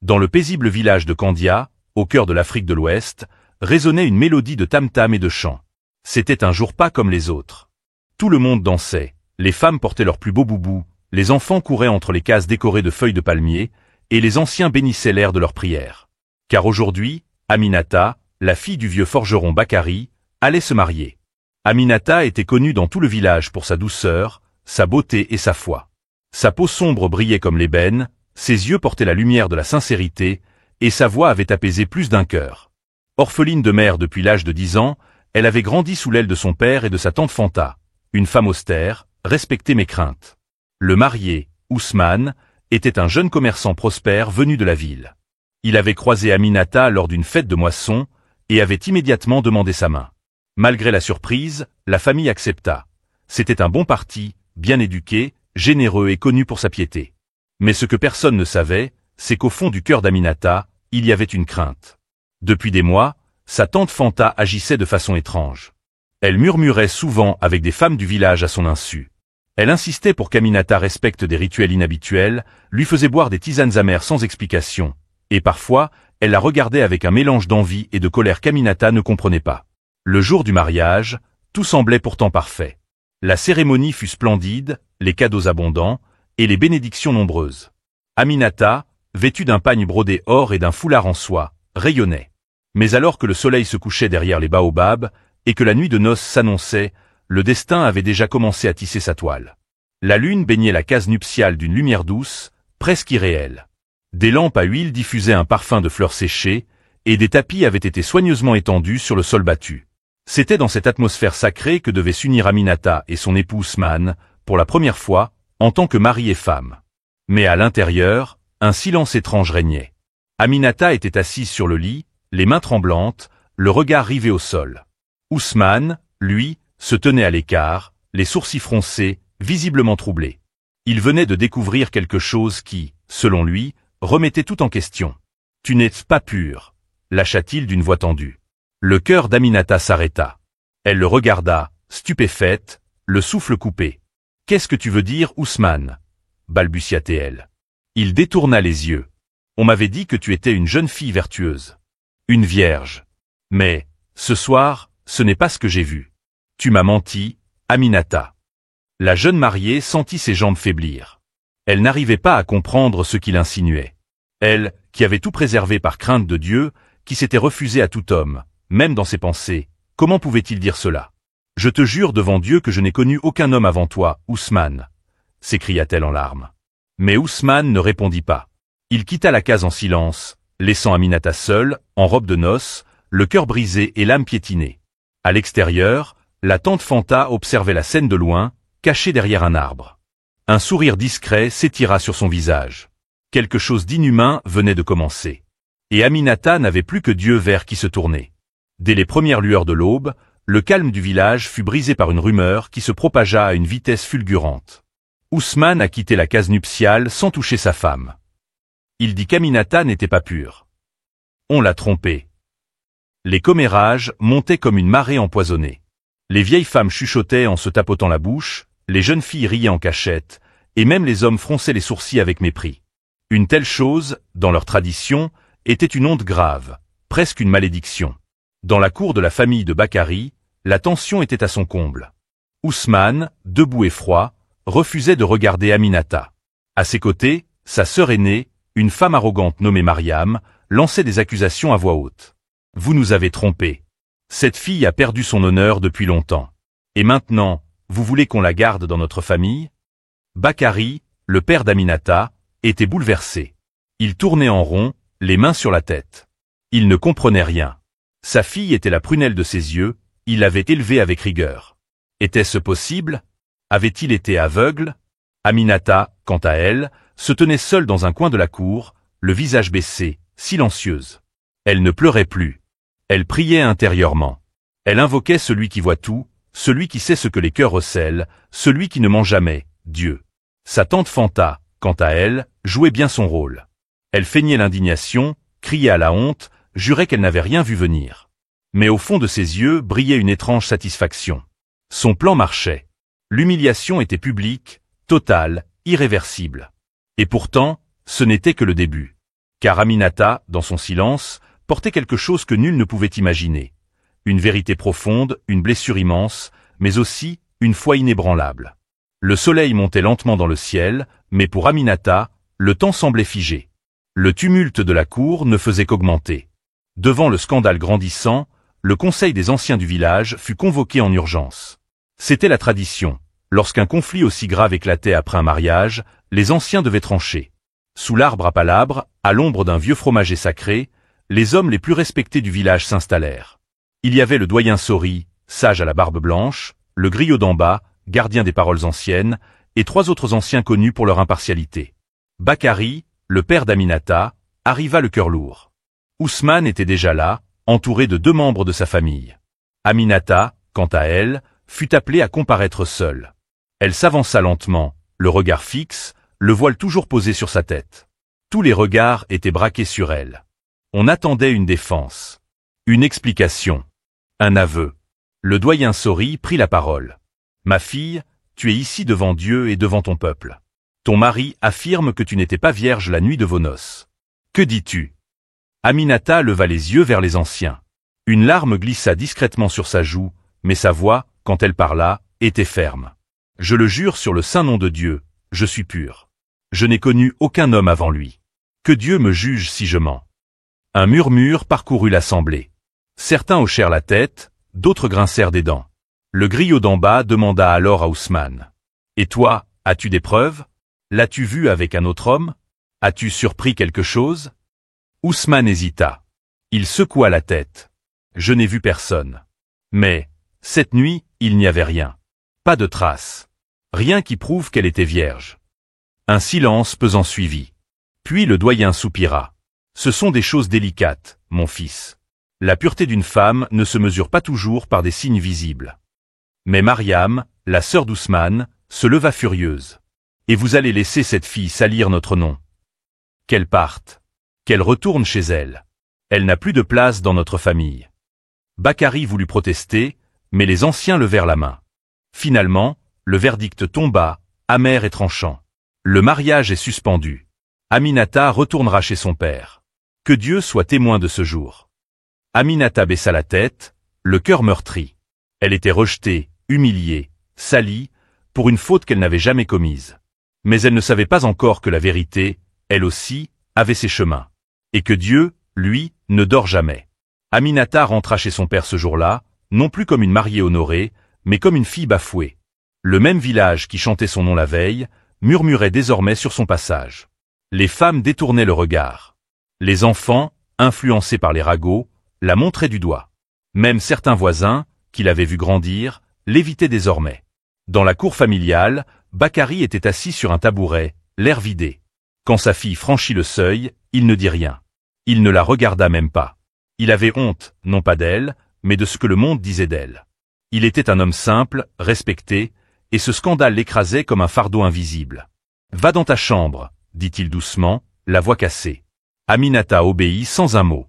Dans le paisible village de Candia, au cœur de l'Afrique de l'Ouest, résonnait une mélodie de tam-tam et de chants. C'était un jour pas comme les autres. Tout le monde dansait, les femmes portaient leurs plus beaux boubous, les enfants couraient entre les cases décorées de feuilles de palmier, et les anciens bénissaient l'air de leurs prières. Car aujourd'hui, Aminata, la fille du vieux forgeron Bakari, allait se marier. Aminata était connue dans tout le village pour sa douceur, sa beauté et sa foi. Sa peau sombre brillait comme l'ébène, ses yeux portaient la lumière de la sincérité, et sa voix avait apaisé plus d'un cœur. Orpheline de mère depuis l'âge de 10 ans, elle avait grandi sous l'aile de son père et de sa tante Fanta, une femme austère, respectée mais crainte. Le marié, Ousmane, était un jeune commerçant prospère venu de la ville. Il avait croisé Aminata lors d'une fête de moisson, et avait immédiatement demandé sa main. Malgré la surprise, la famille accepta. C'était un bon parti, bien éduqué, généreux et connu pour sa piété. Mais ce que personne ne savait, c'est qu'au fond du cœur d'Aminata, il y avait une crainte. Depuis des mois, sa tante Fanta agissait de façon étrange. Elle murmurait souvent avec des femmes du village à son insu. Elle insistait pour qu'Aminata respecte des rituels inhabituels, lui faisait boire des tisanes amères sans explication, et parfois, elle la regardait avec un mélange d'envie et de colère qu'Aminata ne comprenait pas. Le jour du mariage, tout semblait pourtant parfait. La cérémonie fut splendide, les cadeaux abondants, et les bénédictions nombreuses. Aminata, vêtue d'un pagne brodé or et d'un foulard en soie, rayonnait. Mais alors que le soleil se couchait derrière les baobabs, et que la nuit de noces s'annonçait, le destin avait déjà commencé à tisser sa toile. La lune baignait la case nuptiale d'une lumière douce, presque irréelle. Des lampes à huile diffusaient un parfum de fleurs séchées, et des tapis avaient été soigneusement étendus sur le sol battu. C'était dans cette atmosphère sacrée que devaient s'unir Aminata et son époux Ousmane, pour la première fois, en tant que mari et femme. Mais à l'intérieur, un silence étrange régnait. Aminata était assise sur le lit, les mains tremblantes, le regard rivé au sol. Ousmane, lui, se tenait à l'écart, les sourcils froncés, visiblement troublé. Il venait de découvrir quelque chose qui, selon lui, remettait tout en question. « Tu n'es pas pur », lâcha-t-il d'une voix tendue. Le cœur d'Aminata s'arrêta. Elle le regarda, stupéfaite, le souffle coupé. « Qu'est-ce que tu veux dire, Ousmane » balbutia-t-elle. Il détourna les yeux. « On m'avait dit que tu étais une jeune fille vertueuse. Une vierge. Mais, ce soir, ce n'est pas ce que j'ai vu. Tu m'as menti, Aminata. » La jeune mariée sentit ses jambes faiblir. Elle n'arrivait pas à comprendre ce qu'il insinuait. Elle, qui avait tout préservé par crainte de Dieu, qui s'était refusée à tout homme, même dans ses pensées, comment pouvait-il dire cela? « Je te jure devant Dieu que je n'ai connu aucun homme avant toi, Ousmane, » s'écria-t-elle en larmes. Mais Ousmane ne répondit pas. Il quitta la case en silence, laissant Aminata seule, en robe de noces, le cœur brisé et l'âme piétinée. À l'extérieur, la tante Fanta observait la scène de loin, cachée derrière un arbre. Un sourire discret s'étira sur son visage. Quelque chose d'inhumain venait de commencer. Et Aminata n'avait plus que Dieu vers qui se tourner. Dès les premières lueurs de l'aube, le calme du village fut brisé par une rumeur qui se propagea à une vitesse fulgurante. Ousmane a quitté la case nuptiale sans toucher sa femme. Il dit qu'Aminata n'était pas pure. On l'a trompé. Les commérages montaient comme une marée empoisonnée. Les vieilles femmes chuchotaient en se tapotant la bouche, les jeunes filles riaient en cachette, et même les hommes fronçaient les sourcils avec mépris. Une telle chose, dans leur tradition, était une honte grave, presque une malédiction. Dans la cour de la famille de Bakari, la tension était à son comble. Ousmane, debout et froid, refusait de regarder Aminata. À ses côtés, sa sœur aînée, une femme arrogante nommée Mariam, lançait des accusations à voix haute. « Vous nous avez trompés. Cette fille a perdu son honneur depuis longtemps. Et maintenant, vous voulez qu'on la garde dans notre famille ?» Bakari, le père d'Aminata, était bouleversé. Il tournait en rond, les mains sur la tête. Il ne comprenait rien. Sa fille était la prunelle de ses yeux, il l'avait élevée avec rigueur. Était-ce possible? Avait-il été aveugle? Aminata, quant à elle, se tenait seule dans un coin de la cour, le visage baissé, silencieuse. Elle ne pleurait plus. Elle priait intérieurement. Elle invoquait celui qui voit tout, celui qui sait ce que les cœurs recèlent, celui qui ne ment jamais, Dieu. Sa tante Fanta, quant à elle, jouait bien son rôle. Elle feignait l'indignation, criait à la honte, jurait qu'elle n'avait rien vu venir. Mais au fond de ses yeux brillait une étrange satisfaction. Son plan marchait. L'humiliation était publique, totale, irréversible. Et pourtant, ce n'était que le début. Car Aminata, dans son silence, portait quelque chose que nul ne pouvait imaginer. Une vérité profonde, une blessure immense, mais aussi une foi inébranlable. Le soleil montait lentement dans le ciel, mais pour Aminata, le temps semblait figé. Le tumulte de la cour ne faisait qu'augmenter. Devant le scandale grandissant, le conseil des anciens du village fut convoqué en urgence. C'était la tradition. Lorsqu'un conflit aussi grave éclatait après un mariage, les anciens devaient trancher. Sous l'arbre à palabres, à l'ombre d'un vieux fromager sacré, les hommes les plus respectés du village s'installèrent. Il y avait le doyen Sori, sage à la barbe blanche, le griot d'en bas, gardien des paroles anciennes, et 3 autres anciens connus pour leur impartialité. Bakari, le père d'Aminata, arriva le cœur lourd. Ousmane était déjà là, entouré de 2 membres de sa famille. Aminata, quant à elle, fut appelée à comparaître seule. Elle s'avança lentement, le regard fixe, le voile toujours posé sur sa tête. Tous les regards étaient braqués sur elle. On attendait une défense, une explication, un aveu. Le doyen Sori prit la parole. « Ma fille, tu es ici devant Dieu et devant ton peuple. Ton mari affirme que tu n'étais pas vierge la nuit de vos noces. Que dis-tu » Aminata leva les yeux vers les anciens. Une larme glissa discrètement sur sa joue, mais sa voix, quand elle parla, était ferme. « Je le jure sur le saint nom de Dieu, je suis pure. Je n'ai connu aucun homme avant lui. Que Dieu me juge si je mens. » Un murmure parcourut l'assemblée. Certains hochèrent la tête, d'autres grincèrent des dents. Le griot d'en bas demanda alors à Ousmane. « Et toi, as-tu des preuves? L'as-tu vu avec un autre homme? As-tu surpris quelque chose ?» Ousmane hésita. Il secoua la tête. « Je n'ai vu personne. Mais, cette nuit, il n'y avait rien. Pas de traces. Rien qui prouve qu'elle était vierge. » Un silence pesant suivit. Puis le doyen soupira. « Ce sont des choses délicates, mon fils. La pureté d'une femme ne se mesure pas toujours par des signes visibles. » Mais Mariam, la sœur d'Ousmane, se leva furieuse. « Et vous allez laisser cette fille salir notre nom. Qu'elle parte. Qu'elle retourne chez elle. Elle n'a plus de place dans notre famille. » Bakari voulut protester, mais les anciens levèrent la main. Finalement, le verdict tomba, amer et tranchant. Le mariage est suspendu. Aminata retournera chez son père. Que Dieu soit témoin de ce jour. Aminata baissa la tête, le cœur meurtri. Elle était rejetée, humiliée, salie, pour une faute qu'elle n'avait jamais commise. Mais elle ne savait pas encore que la vérité, elle aussi, avait ses chemins. Et que Dieu, lui, ne dort jamais. Aminata rentra chez son père ce jour-là, non plus comme une mariée honorée, mais comme une fille bafouée. Le même village qui chantait son nom la veille, murmurait désormais sur son passage. Les femmes détournaient le regard. Les enfants, influencés par les ragots, la montraient du doigt. Même certains voisins, qui l'avaient vu grandir, l'évitaient désormais. Dans la cour familiale, Bakari était assis sur un tabouret, l'air vidé. Quand sa fille franchit le seuil, il ne dit rien. Il ne la regarda même pas. Il avait honte, non pas d'elle, mais de ce que le monde disait d'elle. Il était un homme simple, respecté, et ce scandale l'écrasait comme un fardeau invisible. « Va dans ta chambre », dit-il doucement, la voix cassée. Aminata obéit sans un mot.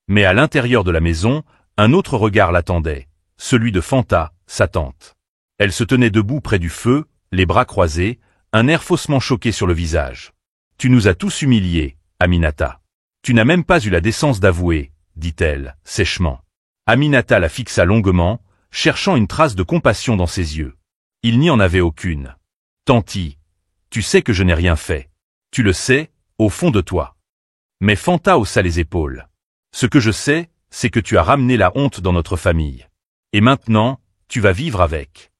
Mais à l'intérieur de la maison, un autre regard l'attendait, celui de Fanta, sa tante. Elle se tenait debout près du feu, les bras croisés, un air faussement choqué sur le visage. « Tu nous as tous humiliés, Aminata. Tu n'as même pas eu la décence d'avouer, » dit-elle, sèchement. Aminata la fixa longuement, cherchant une trace de compassion dans ses yeux. Il n'y en avait aucune. « Tanti, tu sais que je n'ai rien fait. Tu le sais, au fond de toi. » Mais Fanta haussa les épaules. « Ce que je sais, c'est que tu as ramené la honte dans notre famille. Et maintenant, tu vas vivre avec. »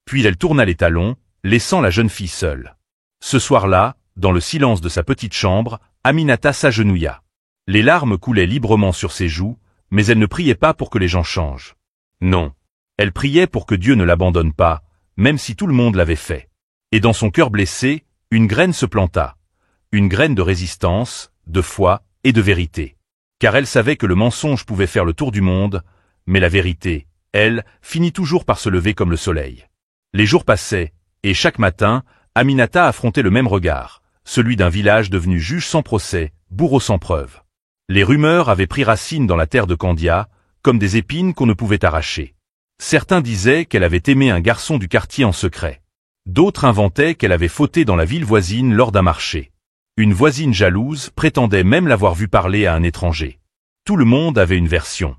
Puis elle tourna les talons, laissant la jeune fille seule. Ce soir-là, dans le silence de sa petite chambre, Aminata s'agenouilla. Les larmes coulaient librement sur ses joues, mais elle ne priait pas pour que les gens changent. Non. Elle priait pour que Dieu ne l'abandonne pas, même si tout le monde l'avait fait. Et dans son cœur blessé, une graine se planta. Une graine de résistance, de foi et de vérité. Car elle savait que le mensonge pouvait faire le tour du monde, mais la vérité, elle, finit toujours par se lever comme le soleil. Les jours passaient, et chaque matin, Aminata affrontait le même regard, celui d'un village devenu juge sans procès, bourreau sans preuve. Les rumeurs avaient pris racine dans la terre de Candia, comme des épines qu'on ne pouvait arracher. Certains disaient qu'elle avait aimé un garçon du quartier en secret. D'autres inventaient qu'elle avait fauté dans la ville voisine lors d'un marché. Une voisine jalouse prétendait même l'avoir vu parler à un étranger. Tout le monde avait une version.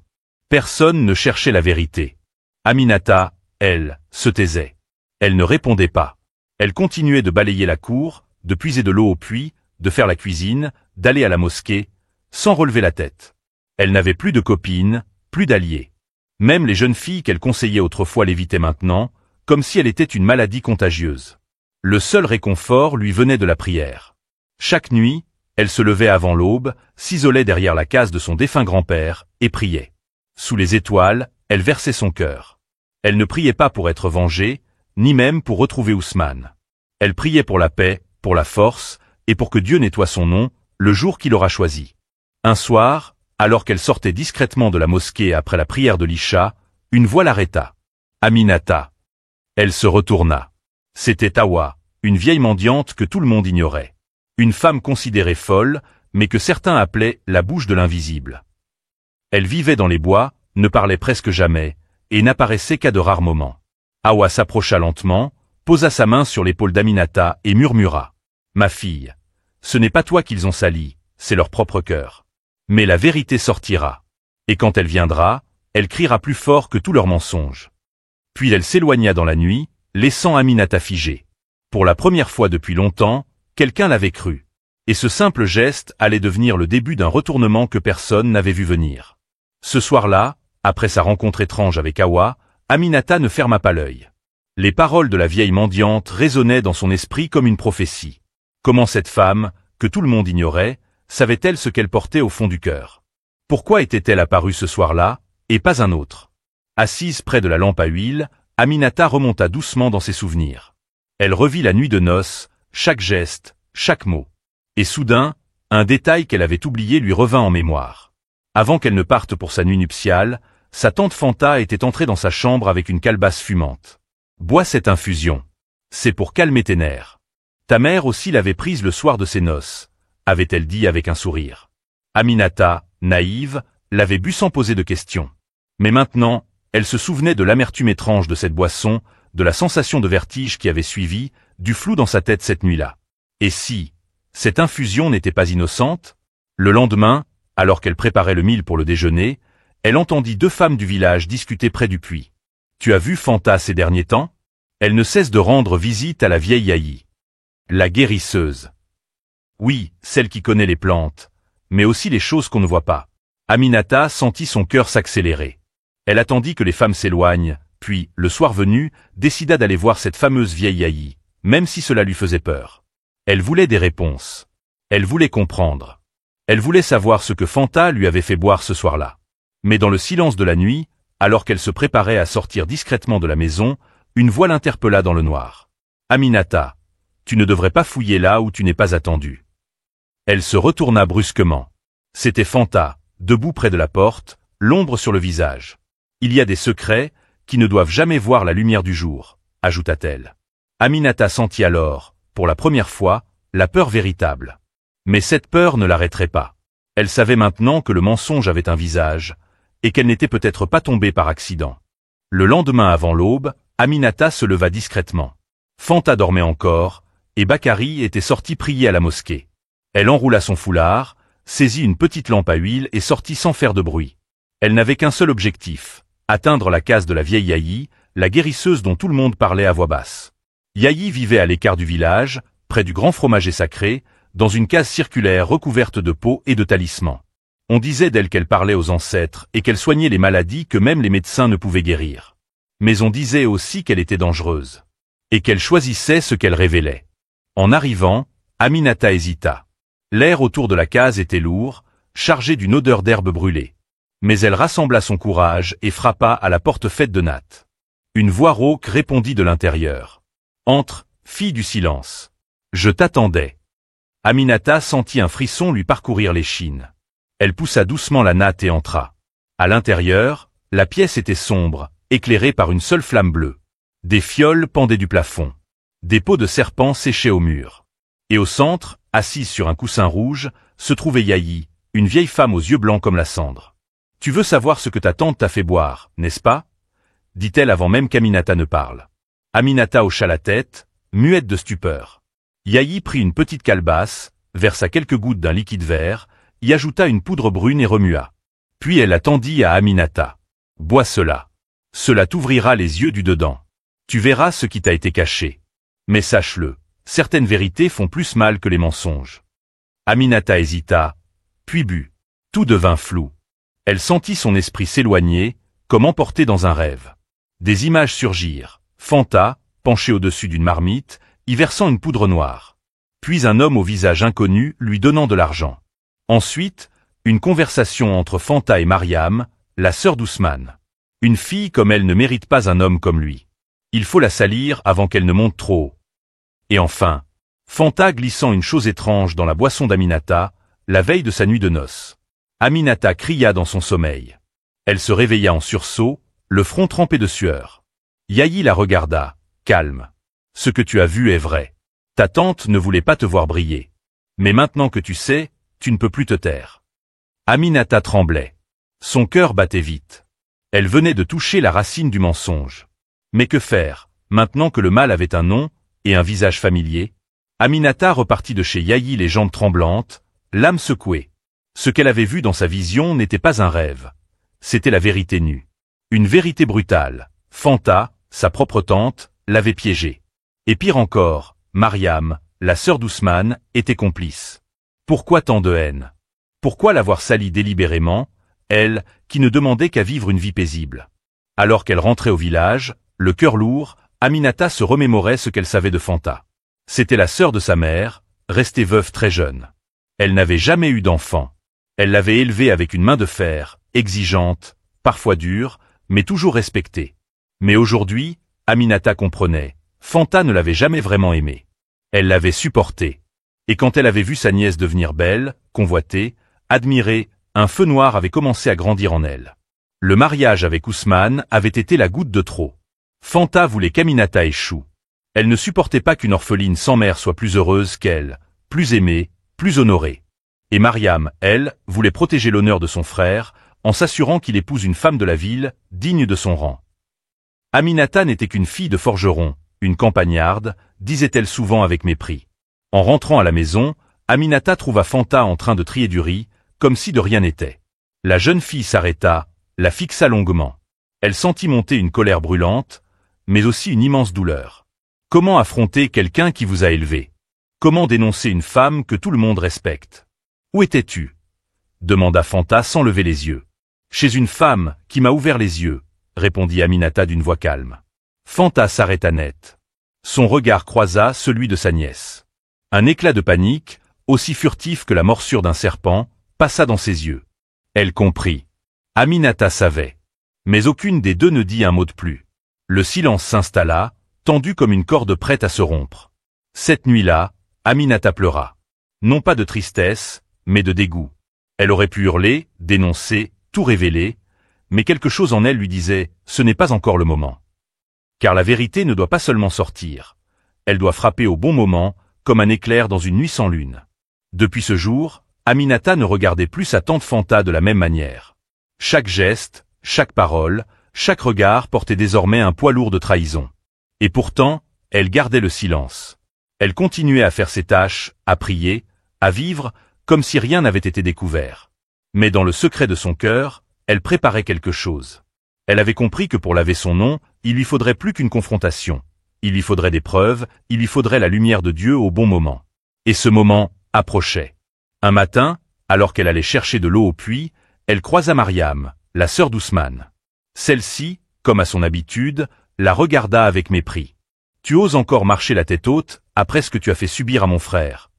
Personne ne cherchait la vérité. Aminata, elle, se taisait. Elle ne répondait pas. Elle continuait de balayer la cour, de puiser de l'eau au puits, de faire la cuisine, d'aller à la mosquée, sans relever la tête. Elle n'avait plus de copines, plus d'alliés. Même les jeunes filles qu'elle conseillait autrefois l'évitaient maintenant, comme si elle était une maladie contagieuse. Le seul réconfort lui venait de la prière. Chaque nuit, elle se levait avant l'aube, s'isolait derrière la case de son défunt grand-père, et priait. Sous les étoiles, elle versait son cœur. Elle ne priait pas pour être vengée, ni même pour retrouver Ousmane. Elle priait pour la paix, pour la force, et pour que Dieu nettoie son nom, le jour qu'il aura choisi. Un soir, alors qu'elle sortait discrètement de la mosquée après la prière de l'Isha, une voix l'arrêta. Aminata. Elle se retourna. C'était Hawa, une vieille mendiante que tout le monde ignorait. Une femme considérée folle, mais que certains appelaient la bouche de l'invisible. Elle vivait dans les bois, ne parlait presque jamais, et n'apparaissait qu'à de rares moments. Hawa s'approcha lentement, posa sa main sur l'épaule d'Aminata et murmura. « Ma fille, ce n'est pas toi qu'ils ont sali, c'est leur propre cœur. Mais la vérité sortira. Et quand elle viendra, elle criera plus fort que tous leurs mensonges. » Puis elle s'éloigna dans la nuit, laissant Aminata figée. Pour la première fois depuis longtemps, quelqu'un l'avait cru. Et ce simple geste allait devenir le début d'un retournement que personne n'avait vu venir. Ce soir-là, après sa rencontre étrange avec Hawa, Aminata ne ferma pas l'œil. Les paroles de la vieille mendiante résonnaient dans son esprit comme une prophétie. Comment cette femme, que tout le monde ignorait, savait-elle ce qu'elle portait au fond du cœur? Pourquoi était-elle apparue ce soir-là, et pas un autre? Assise près de la lampe à huile, Aminata remonta doucement dans ses souvenirs. Elle revit la nuit de noces, chaque geste, chaque mot. Et soudain, un détail qu'elle avait oublié lui revint en mémoire. Avant qu'elle ne parte pour sa nuit nuptiale, sa tante Fanta était entrée dans sa chambre avec une calebasse fumante. « Bois cette infusion. C'est pour calmer tes nerfs. Ta mère aussi l'avait prise le soir de ses noces, avait-elle dit avec un sourire. Aminata, naïve, l'avait bu sans poser de questions. Mais maintenant, elle se souvenait de l'amertume étrange de cette boisson, de la sensation de vertige qui avait suivi, du flou dans sa tête cette nuit-là. Et si cette infusion n'était pas innocente? Le lendemain, alors qu'elle préparait le mil pour le déjeuner, elle entendit deux femmes du village discuter près du puits. « Tu as vu Fanta ces derniers temps? Elle ne cesse de rendre visite à la vieille Yahi. La guérisseuse. Oui, celle qui connaît les plantes, mais aussi les choses qu'on ne voit pas. » Aminata sentit son cœur s'accélérer. Elle attendit que les femmes s'éloignent, puis, le soir venu, décida d'aller voir cette fameuse vieille Yahi, même si cela lui faisait peur. Elle voulait des réponses. Elle voulait comprendre. Elle voulait savoir ce que Fanta lui avait fait boire ce soir-là. Mais dans le silence de la nuit, alors qu'elle se préparait à sortir discrètement de la maison, une voix l'interpella dans le noir. « Aminata, tu ne devrais pas fouiller là où tu n'es pas attendue. » Elle se retourna brusquement. C'était Fanta, debout près de la porte, l'ombre sur le visage. « Il y a des secrets qui ne doivent jamais voir la lumière du jour, » ajouta-t-elle. Aminata sentit alors, pour la première fois, la peur véritable. Mais cette peur ne l'arrêterait pas. Elle savait maintenant que le mensonge avait un visage, et qu'elle n'était peut-être pas tombée par accident. Le lendemain avant l'aube, Aminata se leva discrètement. Fanta dormait encore, et Bakari était sorti prier à la mosquée. Elle enroula son foulard, saisit une petite lampe à huile et sortit sans faire de bruit. Elle n'avait qu'un seul objectif, atteindre la case de la vieille Yahi, la guérisseuse dont tout le monde parlait à voix basse. Yahi vivait à l'écart du village, près du grand fromager sacré, dans une case circulaire recouverte de pots et de talismans. On disait d'elle qu'elle parlait aux ancêtres et qu'elle soignait les maladies que même les médecins ne pouvaient guérir. Mais on disait aussi qu'elle était dangereuse. Et qu'elle choisissait ce qu'elle révélait. En arrivant, Aminata hésita. L'air autour de la case était lourd, chargé d'une odeur d'herbe brûlée. Mais elle rassembla son courage et frappa à la porte faite de natte. Une voix rauque répondit de l'intérieur. « Entre, fille du silence. Je t'attendais. » Aminata sentit un frisson lui parcourir l'échine. Elle poussa doucement la natte et entra. À l'intérieur, la pièce était sombre, éclairée par une seule flamme bleue. Des fioles pendaient du plafond. Des peaux de serpent séchaient au mur. Et au centre, assise sur un coussin rouge, se trouvait Yahi, une vieille femme aux yeux blancs comme la cendre. « Tu veux savoir ce que ta tante t'a fait boire, n'est-ce pas ?» dit-elle avant même qu'Aminata ne parle. Aminata hocha la tête, muette de stupeur. Yahi prit une petite calebasse, versa quelques gouttes d'un liquide vert, y ajouta une poudre brune et remua. Puis elle la tendit à Aminata. « Bois cela. Cela t'ouvrira les yeux du dedans. Tu verras ce qui t'a été caché. Mais sache-le, certaines vérités font plus mal que les mensonges. » Aminata hésita, puis but. Tout devint flou. Elle sentit son esprit s'éloigner, comme emporté dans un rêve. Des images surgirent. Fanta, penché au-dessus d'une marmite, y versant une poudre noire. Puis un homme au visage inconnu lui donnant de l'argent. Ensuite, une conversation entre Fanta et Mariam, la sœur d'Ousmane. Une fille comme elle ne mérite pas un homme comme lui. Il faut la salir avant qu'elle ne monte trop haut. Et enfin, Fanta glissant une chose étrange dans la boisson d'Aminata, la veille de sa nuit de noces. Aminata cria dans son sommeil. Elle se réveilla en sursaut, le front trempé de sueur. Yahi la regarda, calme. Ce que tu as vu est vrai. Ta tante ne voulait pas te voir briller. Mais maintenant que tu sais, tu ne peux plus te taire. Aminata tremblait. Son cœur battait vite. Elle venait de toucher la racine du mensonge. Mais que faire, maintenant que le mal avait un nom, et un visage familier? Aminata repartit de chez Yahi les jambes tremblantes, l'âme secouée. Ce qu'elle avait vu dans sa vision n'était pas un rêve. C'était la vérité nue. Une vérité brutale. Fanta, sa propre tante, l'avait piégée. Et pire encore, Mariam, la sœur d'Ousmane, était complice. Pourquoi tant de haine? Pourquoi l'avoir salie délibérément, elle, qui ne demandait qu'à vivre une vie paisible? Alors qu'elle rentrait au village, le cœur lourd, Aminata se remémorait ce qu'elle savait de Fanta. C'était la sœur de sa mère, restée veuve très jeune. Elle n'avait jamais eu d'enfant. Elle l'avait élevée avec une main de fer, exigeante, parfois dure, mais toujours respectée. Mais aujourd'hui, Aminata comprenait, Fanta ne l'avait jamais vraiment aimée. Elle l'avait supportée. Et quand elle avait vu sa nièce devenir belle, convoitée, admirée, un feu noir avait commencé à grandir en elle. Le mariage avec Ousmane avait été la goutte de trop. Fanta voulait qu'Aminata échoue. Elle ne supportait pas qu'une orpheline sans mère soit plus heureuse qu'elle, plus aimée, plus honorée. Et Mariam, elle, voulait protéger l'honneur de son frère, en s'assurant qu'il épouse une femme de la ville, digne de son rang. Aminata n'était qu'une fille de forgeron, une campagnarde, disait-elle souvent avec mépris. En rentrant à la maison, Aminata trouva Fanta en train de trier du riz, comme si de rien n'était. La jeune fille s'arrêta, la fixa longuement. Elle sentit monter une colère brûlante, mais aussi une immense douleur. Comment affronter quelqu'un qui vous a élevé? Comment dénoncer une femme que tout le monde respecte? Où étais-tu? Demanda Fanta sans lever les yeux. Chez une femme qui m'a ouvert les yeux, répondit Aminata d'une voix calme. Fanta s'arrêta net. Son regard croisa celui de sa nièce. Un éclat de panique, aussi furtif que la morsure d'un serpent, passa dans ses yeux. Elle comprit. Aminata savait. Mais aucune des deux ne dit un mot de plus. Le silence s'installa, tendu comme une corde prête à se rompre. Cette nuit-là, Aminata pleura. Non pas de tristesse, mais de dégoût. Elle aurait pu hurler, dénoncer, tout révéler, mais quelque chose en elle lui disait « ce n'est pas encore le moment ». Car la vérité ne doit pas seulement sortir. Elle doit frapper au bon moment, comme un éclair dans une nuit sans lune. Depuis ce jour, Aminata ne regardait plus sa tante Fanta de la même manière. Chaque geste, chaque parole, chaque regard portait désormais un poids lourd de trahison. Et pourtant, elle gardait le silence. Elle continuait à faire ses tâches, à prier, à vivre, comme si rien n'avait été découvert. Mais dans le secret de son cœur, elle préparait quelque chose. Elle avait compris que pour laver son nom, il lui faudrait plus qu'une confrontation. Il lui faudrait des preuves, il lui faudrait la lumière de Dieu au bon moment. Et ce moment approchait. Un matin, alors qu'elle allait chercher de l'eau au puits, elle croisa Mariam, la sœur d'Ousmane. Celle-ci, comme à son habitude, la regarda avec mépris. « Tu oses encore marcher la tête haute, après ce que tu as fait subir à mon frère »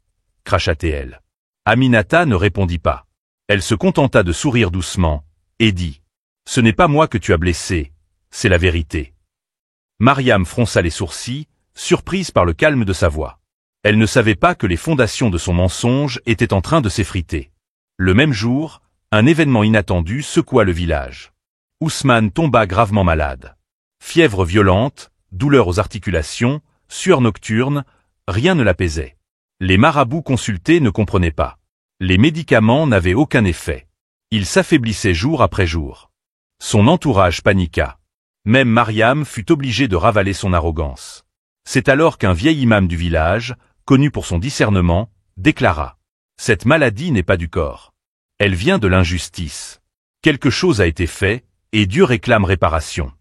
cracha-t-elle. Aminata ne répondit pas. Elle se contenta de sourire doucement, et dit « Ce n'est pas moi que tu as blessé, c'est la vérité. » Mariam fronça les sourcils, surprise par le calme de sa voix. Elle ne savait pas que les fondations de son mensonge étaient en train de s'effriter. Le même jour, un événement inattendu secoua le village. Ousmane tomba gravement malade. Fièvre violente, douleur aux articulations, sueur nocturne, rien ne l'apaisait. Les marabouts consultés ne comprenaient pas. Les médicaments n'avaient aucun effet. Il s'affaiblissait jour après jour. Son entourage paniqua. Même Mariam fut obligée de ravaler son arrogance. C'est alors qu'un vieil imam du village, connu pour son discernement, déclara Cette maladie n'est pas du corps. Elle vient de l'injustice. Quelque chose a été fait, et Dieu réclame réparation.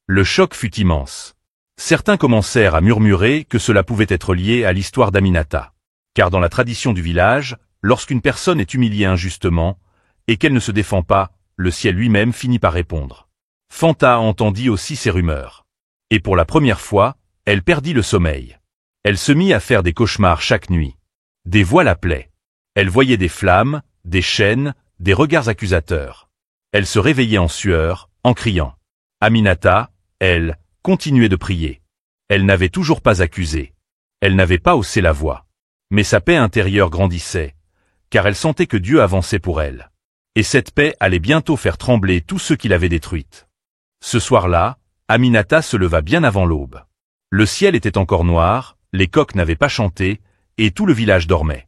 Le choc fut immense. Certains commencèrent à murmurer que cela pouvait être lié à l'histoire d'Aminata. Car dans la tradition du village, lorsqu'une personne est humiliée injustement, et qu'elle ne se défend pas, le ciel lui-même finit par répondre. Fanta entendit aussi ces rumeurs. Et pour la première fois, elle perdit le sommeil. Elle se mit à faire des cauchemars chaque nuit. Des voix l'appelaient. Elle voyait des flammes, des chaînes, des regards accusateurs. Elle se réveillait en sueur, en criant. Aminata, elle, continuait de prier. Elle n'avait toujours pas accusé. Elle n'avait pas haussé la voix. Mais sa paix intérieure grandissait, car elle sentait que Dieu avançait pour elle. Et cette paix allait bientôt faire trembler tous ceux qui l'avaient détruite. Ce soir-là, Aminata se leva bien avant l'aube. Le ciel était encore noir, les coqs n'avaient pas chanté, et tout le village dormait.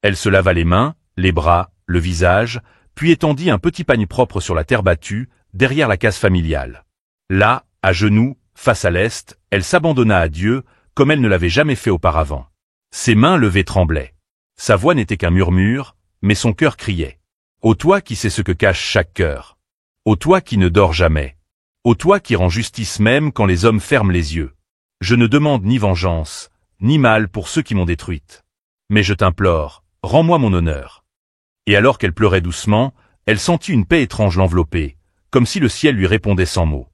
Elle se lava les mains, les bras, le visage, puis étendit un petit pagne propre sur la terre battue, derrière la case familiale. Là, à genoux, face à l'est, elle s'abandonna à Dieu, comme elle ne l'avait jamais fait auparavant. Ses mains levées tremblaient. Sa voix n'était qu'un murmure, mais son cœur criait. Ô toi qui sais ce que cache chaque cœur. Ô toi qui ne dors jamais. Ô toi qui rends justice même quand les hommes ferment les yeux. Je ne demande ni vengeance, ni mal pour ceux qui m'ont détruite. Mais je t'implore, rends-moi mon honneur. Et alors qu'elle pleurait doucement, elle sentit une paix étrange l'envelopper, comme si le ciel lui répondait sans mots.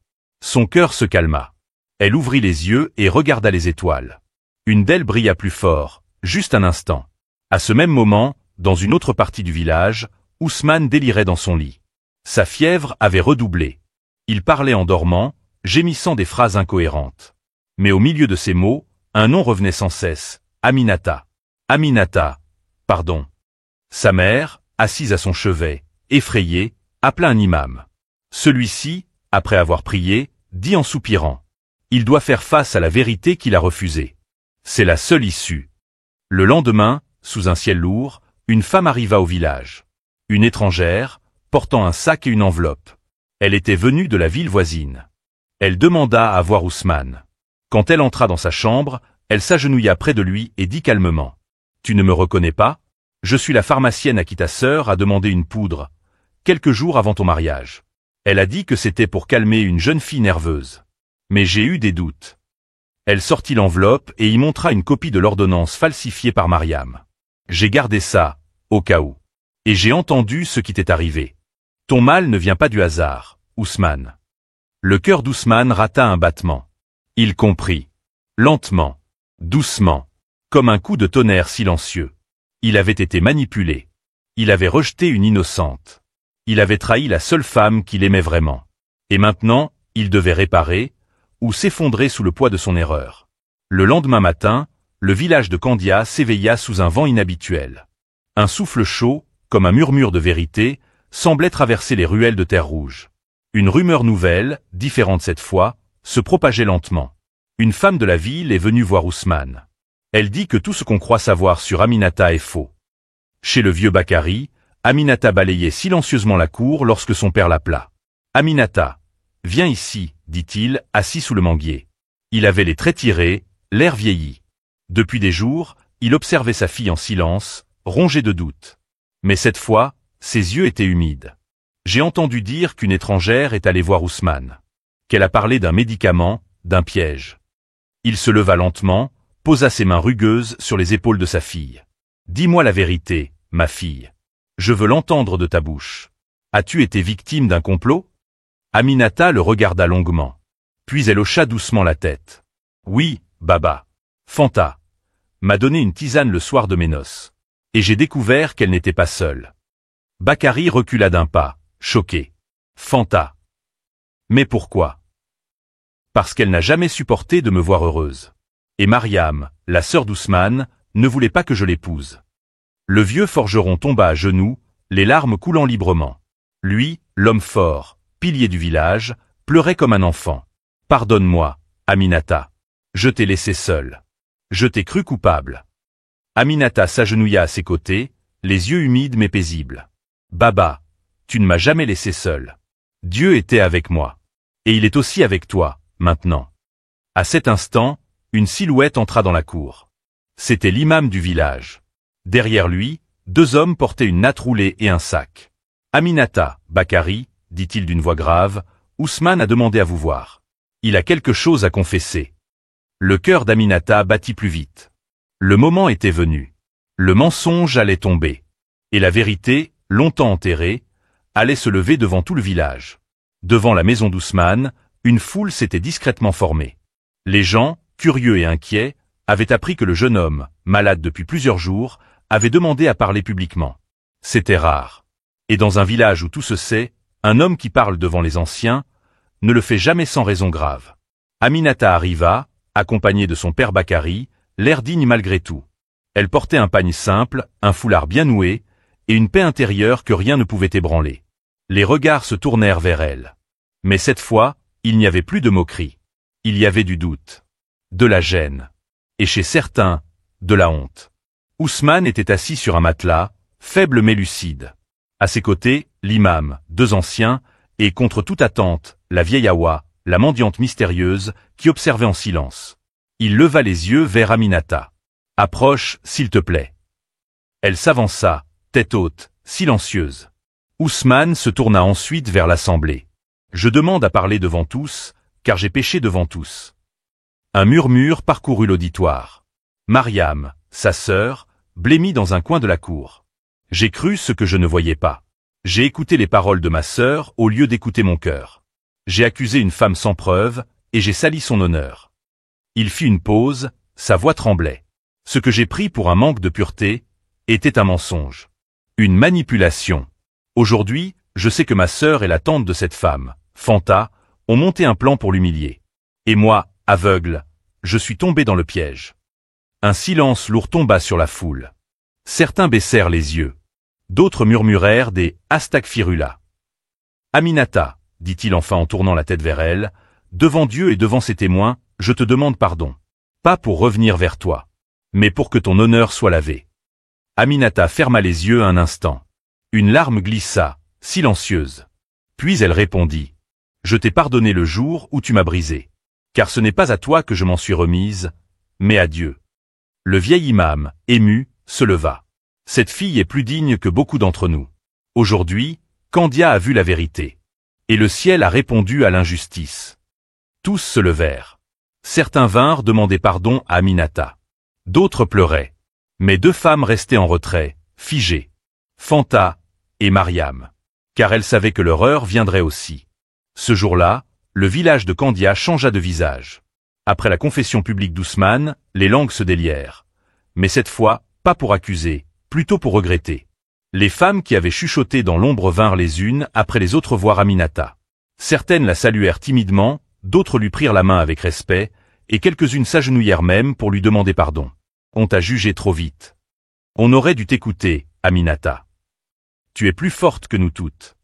Son cœur se calma. Elle ouvrit les yeux et regarda les étoiles. Une d'elles brilla plus fort, juste un instant. À ce même moment, dans une autre partie du village, Ousmane délirait dans son lit. Sa fièvre avait redoublé. Il parlait en dormant, gémissant des phrases incohérentes. Mais au milieu de ces mots, un nom revenait sans cesse. Aminata. Aminata. Pardon. Sa mère, assise à son chevet, effrayée, appela un imam. Celui-ci, après avoir prié, dit en soupirant. Il doit faire face à la vérité qu'il a refusée. C'est la seule issue. Le lendemain, sous un ciel lourd, une femme arriva au village. Une étrangère, portant un sac et une enveloppe. Elle était venue de la ville voisine. Elle demanda à voir Ousmane. Quand elle entra dans sa chambre, elle s'agenouilla près de lui et dit calmement. « Tu ne me reconnais pas? Je suis la pharmacienne à qui ta sœur a demandé une poudre, quelques jours avant ton mariage. Elle a dit que c'était pour calmer une jeune fille nerveuse. Mais j'ai eu des doutes. » Elle sortit l'enveloppe et y montra une copie de l'ordonnance falsifiée par Mariam. « J'ai gardé ça, au cas où. Et j'ai entendu ce qui t'est arrivé. Ton mal ne vient pas du hasard, Ousmane. » Le cœur d'Ousmane rata un battement. Il comprit. Lentement, doucement, comme un coup de tonnerre silencieux. Il avait été manipulé. Il avait rejeté une innocente. Il avait trahi la seule femme qu'il aimait vraiment. Et maintenant, il devait réparer, ou s'effondrer sous le poids de son erreur. Le lendemain matin, le village de Candia s'éveilla sous un vent inhabituel. Un souffle chaud, comme un murmure de vérité, semblait traverser les ruelles de terre rouge. Une rumeur nouvelle, différente cette fois, se propageait lentement. Une femme de la ville est venue voir Ousmane. Elle dit que tout ce qu'on croit savoir sur Aminata est faux. Chez le vieux Bakary, Aminata balayait silencieusement la cour lorsque son père l'appela. « Aminata, viens ici, dit-il, assis sous le manguier. » Il avait les traits tirés, l'air vieilli. Depuis des jours, il observait sa fille en silence, rongé de doutes. Mais cette fois, ses yeux étaient humides. « J'ai entendu dire qu'une étrangère est allée voir Ousmane. Qu'elle a parlé d'un médicament, d'un piège. » Il se leva lentement, posa ses mains rugueuses sur les épaules de sa fille. « Dis-moi la vérité, ma fille. Je veux l'entendre de ta bouche. As-tu été victime d'un complot ?» Aminata le regarda longuement. Puis elle hocha doucement la tête. « Oui, Baba. Fanta m'a donné une tisane le soir de mes noces. Et j'ai découvert qu'elle n'était pas seule. » Bakary recula d'un pas, choqué. « Fanta. Mais pourquoi ? » Parce qu'elle n'a jamais supporté de me voir heureuse. Et Mariam, la sœur d'Ousmane, ne voulait pas que je l'épouse. Le vieux forgeron tomba à genoux, les larmes coulant librement. Lui, l'homme fort, pilier du village, pleurait comme un enfant. « Pardonne-moi, Aminata. Je t'ai laissé seule. Je t'ai cru coupable. » Aminata s'agenouilla à ses côtés, les yeux humides mais paisibles. « Baba, tu ne m'as jamais laissé seule. Dieu était avec moi. Et il est aussi avec toi, maintenant. » À cet instant, une silhouette entra dans la cour. C'était l'imam du village. Derrière lui, 2 hommes portaient une natte roulée et un sac. Aminata, Bakari, dit-il d'une voix grave, Ousmane a demandé à vous voir. Il a quelque chose à confesser. Le cœur d'Aminata battit plus vite. Le moment était venu. Le mensonge allait tomber. Et la vérité, longtemps enterrée, allait se lever devant tout le village. Devant la maison d'Ousmane, une foule s'était discrètement formée. Les gens, curieux et inquiets, avaient appris que le jeune homme, malade depuis plusieurs jours, avait demandé à parler publiquement. C'était rare. Et dans un village où tout se sait, un homme qui parle devant les anciens ne le fait jamais sans raison grave. Aminata arriva, accompagnée de son père Bakari, l'air digne malgré tout. Elle portait un pagne simple, un foulard bien noué, et une paix intérieure que rien ne pouvait ébranler. Les regards se tournèrent vers elle. Mais cette fois, il n'y avait plus de moquerie. Il y avait du doute, de la gêne, et chez certains, de la honte. Ousmane était assis sur un matelas, faible mais lucide. À ses côtés, l'imam, 2 anciens, et contre toute attente, la vieille Awa, la mendiante mystérieuse, qui observait en silence. Il leva les yeux vers Aminata. « Approche, s'il te plaît. » Elle s'avança, tête haute, silencieuse. Ousmane se tourna ensuite vers l'assemblée. « Je demande à parler devant tous, car j'ai péché devant tous. » Un murmure parcourut l'auditoire. Mariam, sa sœur, blêmit dans un coin de la cour. « J'ai cru ce que je ne voyais pas. J'ai écouté les paroles de ma sœur au lieu d'écouter mon cœur. J'ai accusé une femme sans preuve, et j'ai sali son honneur. » Il fit une pause, sa voix tremblait. Ce que j'ai pris pour un manque de pureté était un mensonge. Une manipulation. Aujourd'hui, je sais que ma sœur et la tante de cette femme, Fanta, ont monté un plan pour l'humilier. Et moi, aveugle, je suis tombé dans le piège. Un silence lourd tomba sur la foule. Certains baissèrent les yeux. D'autres murmurèrent des « Astaghfirullah ». « Aminata, dit-il enfin en tournant la tête vers elle, devant Dieu et devant ses témoins, je te demande pardon. Pas pour revenir vers toi, mais pour que ton honneur soit lavé. » Aminata ferma les yeux un instant. Une larme glissa, silencieuse. Puis elle répondit. « Je t'ai pardonné le jour où tu m'as brisé. Car ce n'est pas à toi que je m'en suis remise, mais à Dieu. » Le vieil imam, ému, se leva. « Cette fille est plus digne que beaucoup d'entre nous. Aujourd'hui, Candia a vu la vérité. Et le ciel a répondu à l'injustice. » Tous se levèrent. Certains vinrent demander pardon à Aminata. D'autres pleuraient. Mais 2 femmes restaient en retrait, figées. Fanta et Mariam. Car elles savaient que leur heure viendrait aussi. Ce jour-là, le village de Candia changea de visage. Après la confession publique d'Ousmane, les langues se délièrent. Mais cette fois, pas pour accuser, plutôt pour regretter. Les femmes qui avaient chuchoté dans l'ombre vinrent les unes après les autres voir Aminata. Certaines la saluèrent timidement, d'autres lui prirent la main avec respect, et quelques-unes s'agenouillèrent même pour lui demander pardon. On t'a jugé trop vite. On aurait dû t'écouter, Aminata. Tu es plus forte que nous toutes.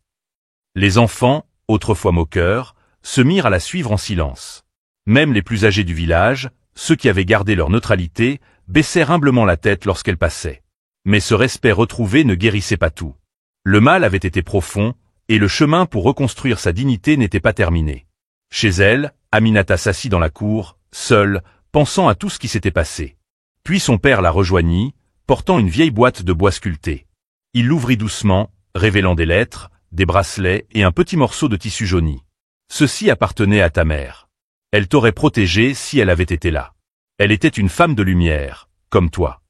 Les enfants, autrefois moqueurs, se mirent à la suivre en silence. Même les plus âgés du village, ceux qui avaient gardé leur neutralité, baissèrent humblement la tête lorsqu'elle passait. Mais ce respect retrouvé ne guérissait pas tout. Le mal avait été profond, et le chemin pour reconstruire sa dignité n'était pas terminé. Chez elle, Aminata s'assit dans la cour, seule, pensant à tout ce qui s'était passé. Puis son père la rejoignit, portant une vieille boîte de bois sculpté. Il l'ouvrit doucement, révélant des lettres, des bracelets et un petit morceau de tissu jauni. Ceci appartenait à ta mère. Elle t'aurait protégé si elle avait été là. Elle était une femme de lumière, comme toi.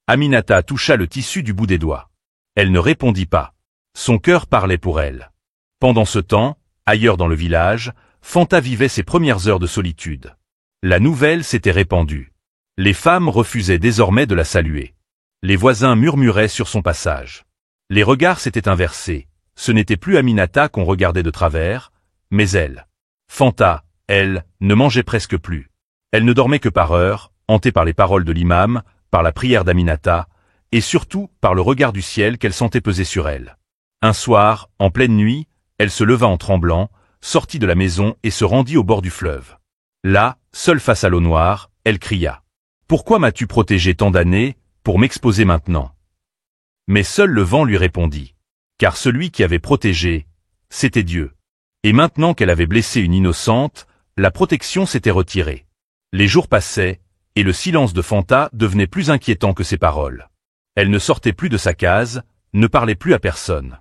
Aminata toucha le tissu du bout des doigts. Elle ne répondit pas. Son cœur parlait pour elle. Pendant ce temps, ailleurs dans le village, Fanta vivait ses premières heures de solitude. La nouvelle s'était répandue. Les femmes refusaient désormais de la saluer. Les voisins murmuraient sur son passage. Les regards s'étaient inversés. Ce n'était plus Aminata qu'on regardait de travers, mais elle. Fanta, elle, ne mangeait presque plus. Elle ne dormait que par heures, hantée par les paroles de l'imam, par la prière d'Aminata, et surtout par le regard du ciel qu'elle sentait peser sur elle. Un soir, en pleine nuit, elle se leva en tremblant, sortit de la maison et se rendit au bord du fleuve. Là, seule face à l'eau noire, elle cria. « Pourquoi m'as-tu protégé tant d'années, pour m'exposer maintenant ?» Mais seul le vent lui répondit. Car celui qui avait protégé, c'était Dieu. Et maintenant qu'elle avait blessé une innocente, la protection s'était retirée. Les jours passaient, et le silence de Fanta devenait plus inquiétant que ses paroles. Elle ne sortait plus de sa case, ne parlait plus à personne.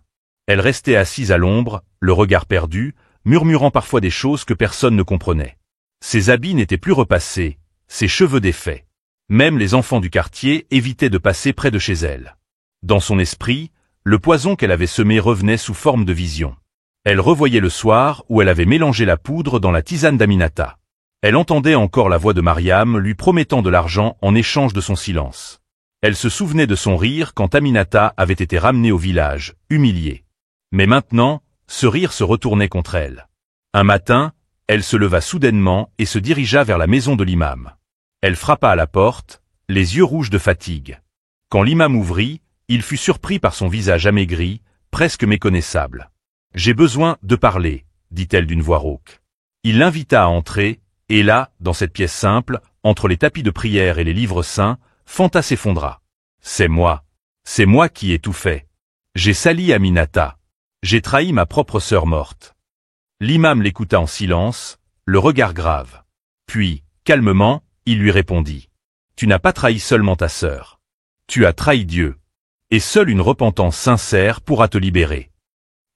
Elle restait assise à l'ombre, le regard perdu, murmurant parfois des choses que personne ne comprenait. Ses habits n'étaient plus repassés, ses cheveux défaits. Même les enfants du quartier évitaient de passer près de chez elle. Dans son esprit, le poison qu'elle avait semé revenait sous forme de vision. Elle revoyait le soir où elle avait mélangé la poudre dans la tisane d'Aminata. Elle entendait encore la voix de Mariam lui promettant de l'argent en échange de son silence. Elle se souvenait de son rire quand Aminata avait été ramenée au village, humiliée. Mais maintenant, ce rire se retournait contre elle. Un matin, elle se leva soudainement et se dirigea vers la maison de l'imam. Elle frappa à la porte, les yeux rouges de fatigue. Quand l'imam ouvrit, il fut surpris par son visage amaigri, presque méconnaissable. « J'ai besoin de parler », dit-elle d'une voix rauque. Il l'invita à entrer, et là, dans cette pièce simple, entre les tapis de prière et les livres saints, Fanta s'effondra. « C'est moi qui ai tout fait. J'ai sali Aminata. J'ai trahi ma propre sœur morte. » L'imam l'écouta en silence, le regard grave. Puis, calmement, il lui répondit. « Tu n'as pas trahi seulement ta sœur. Tu as trahi Dieu. Et seule une repentance sincère pourra te libérer.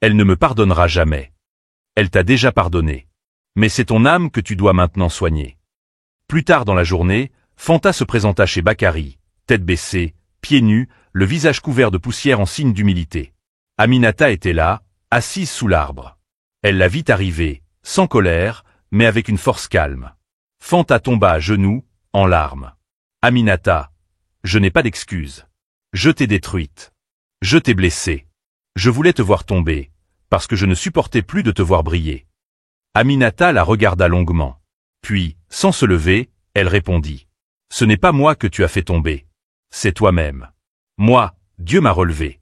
Elle ne me pardonnera jamais. Elle t'a déjà pardonné. Mais c'est ton âme que tu dois maintenant soigner. » Plus tard dans la journée, Fanta se présenta chez Bakari, tête baissée, pieds nus, le visage couvert de poussière en signe d'humilité. Aminata était là, assise sous l'arbre. Elle la vit arriver, sans colère, mais avec une force calme. Fanta tomba à genoux, en larmes. « Aminata, je n'ai pas d'excuse. Je t'ai détruite. Je t'ai blessée. Je voulais te voir tomber, parce que je ne supportais plus de te voir briller. » Aminata la regarda longuement. Puis, sans se lever, elle répondit. « Ce n'est pas moi que tu as fait tomber. C'est toi-même. Moi, Dieu m'a relevé. »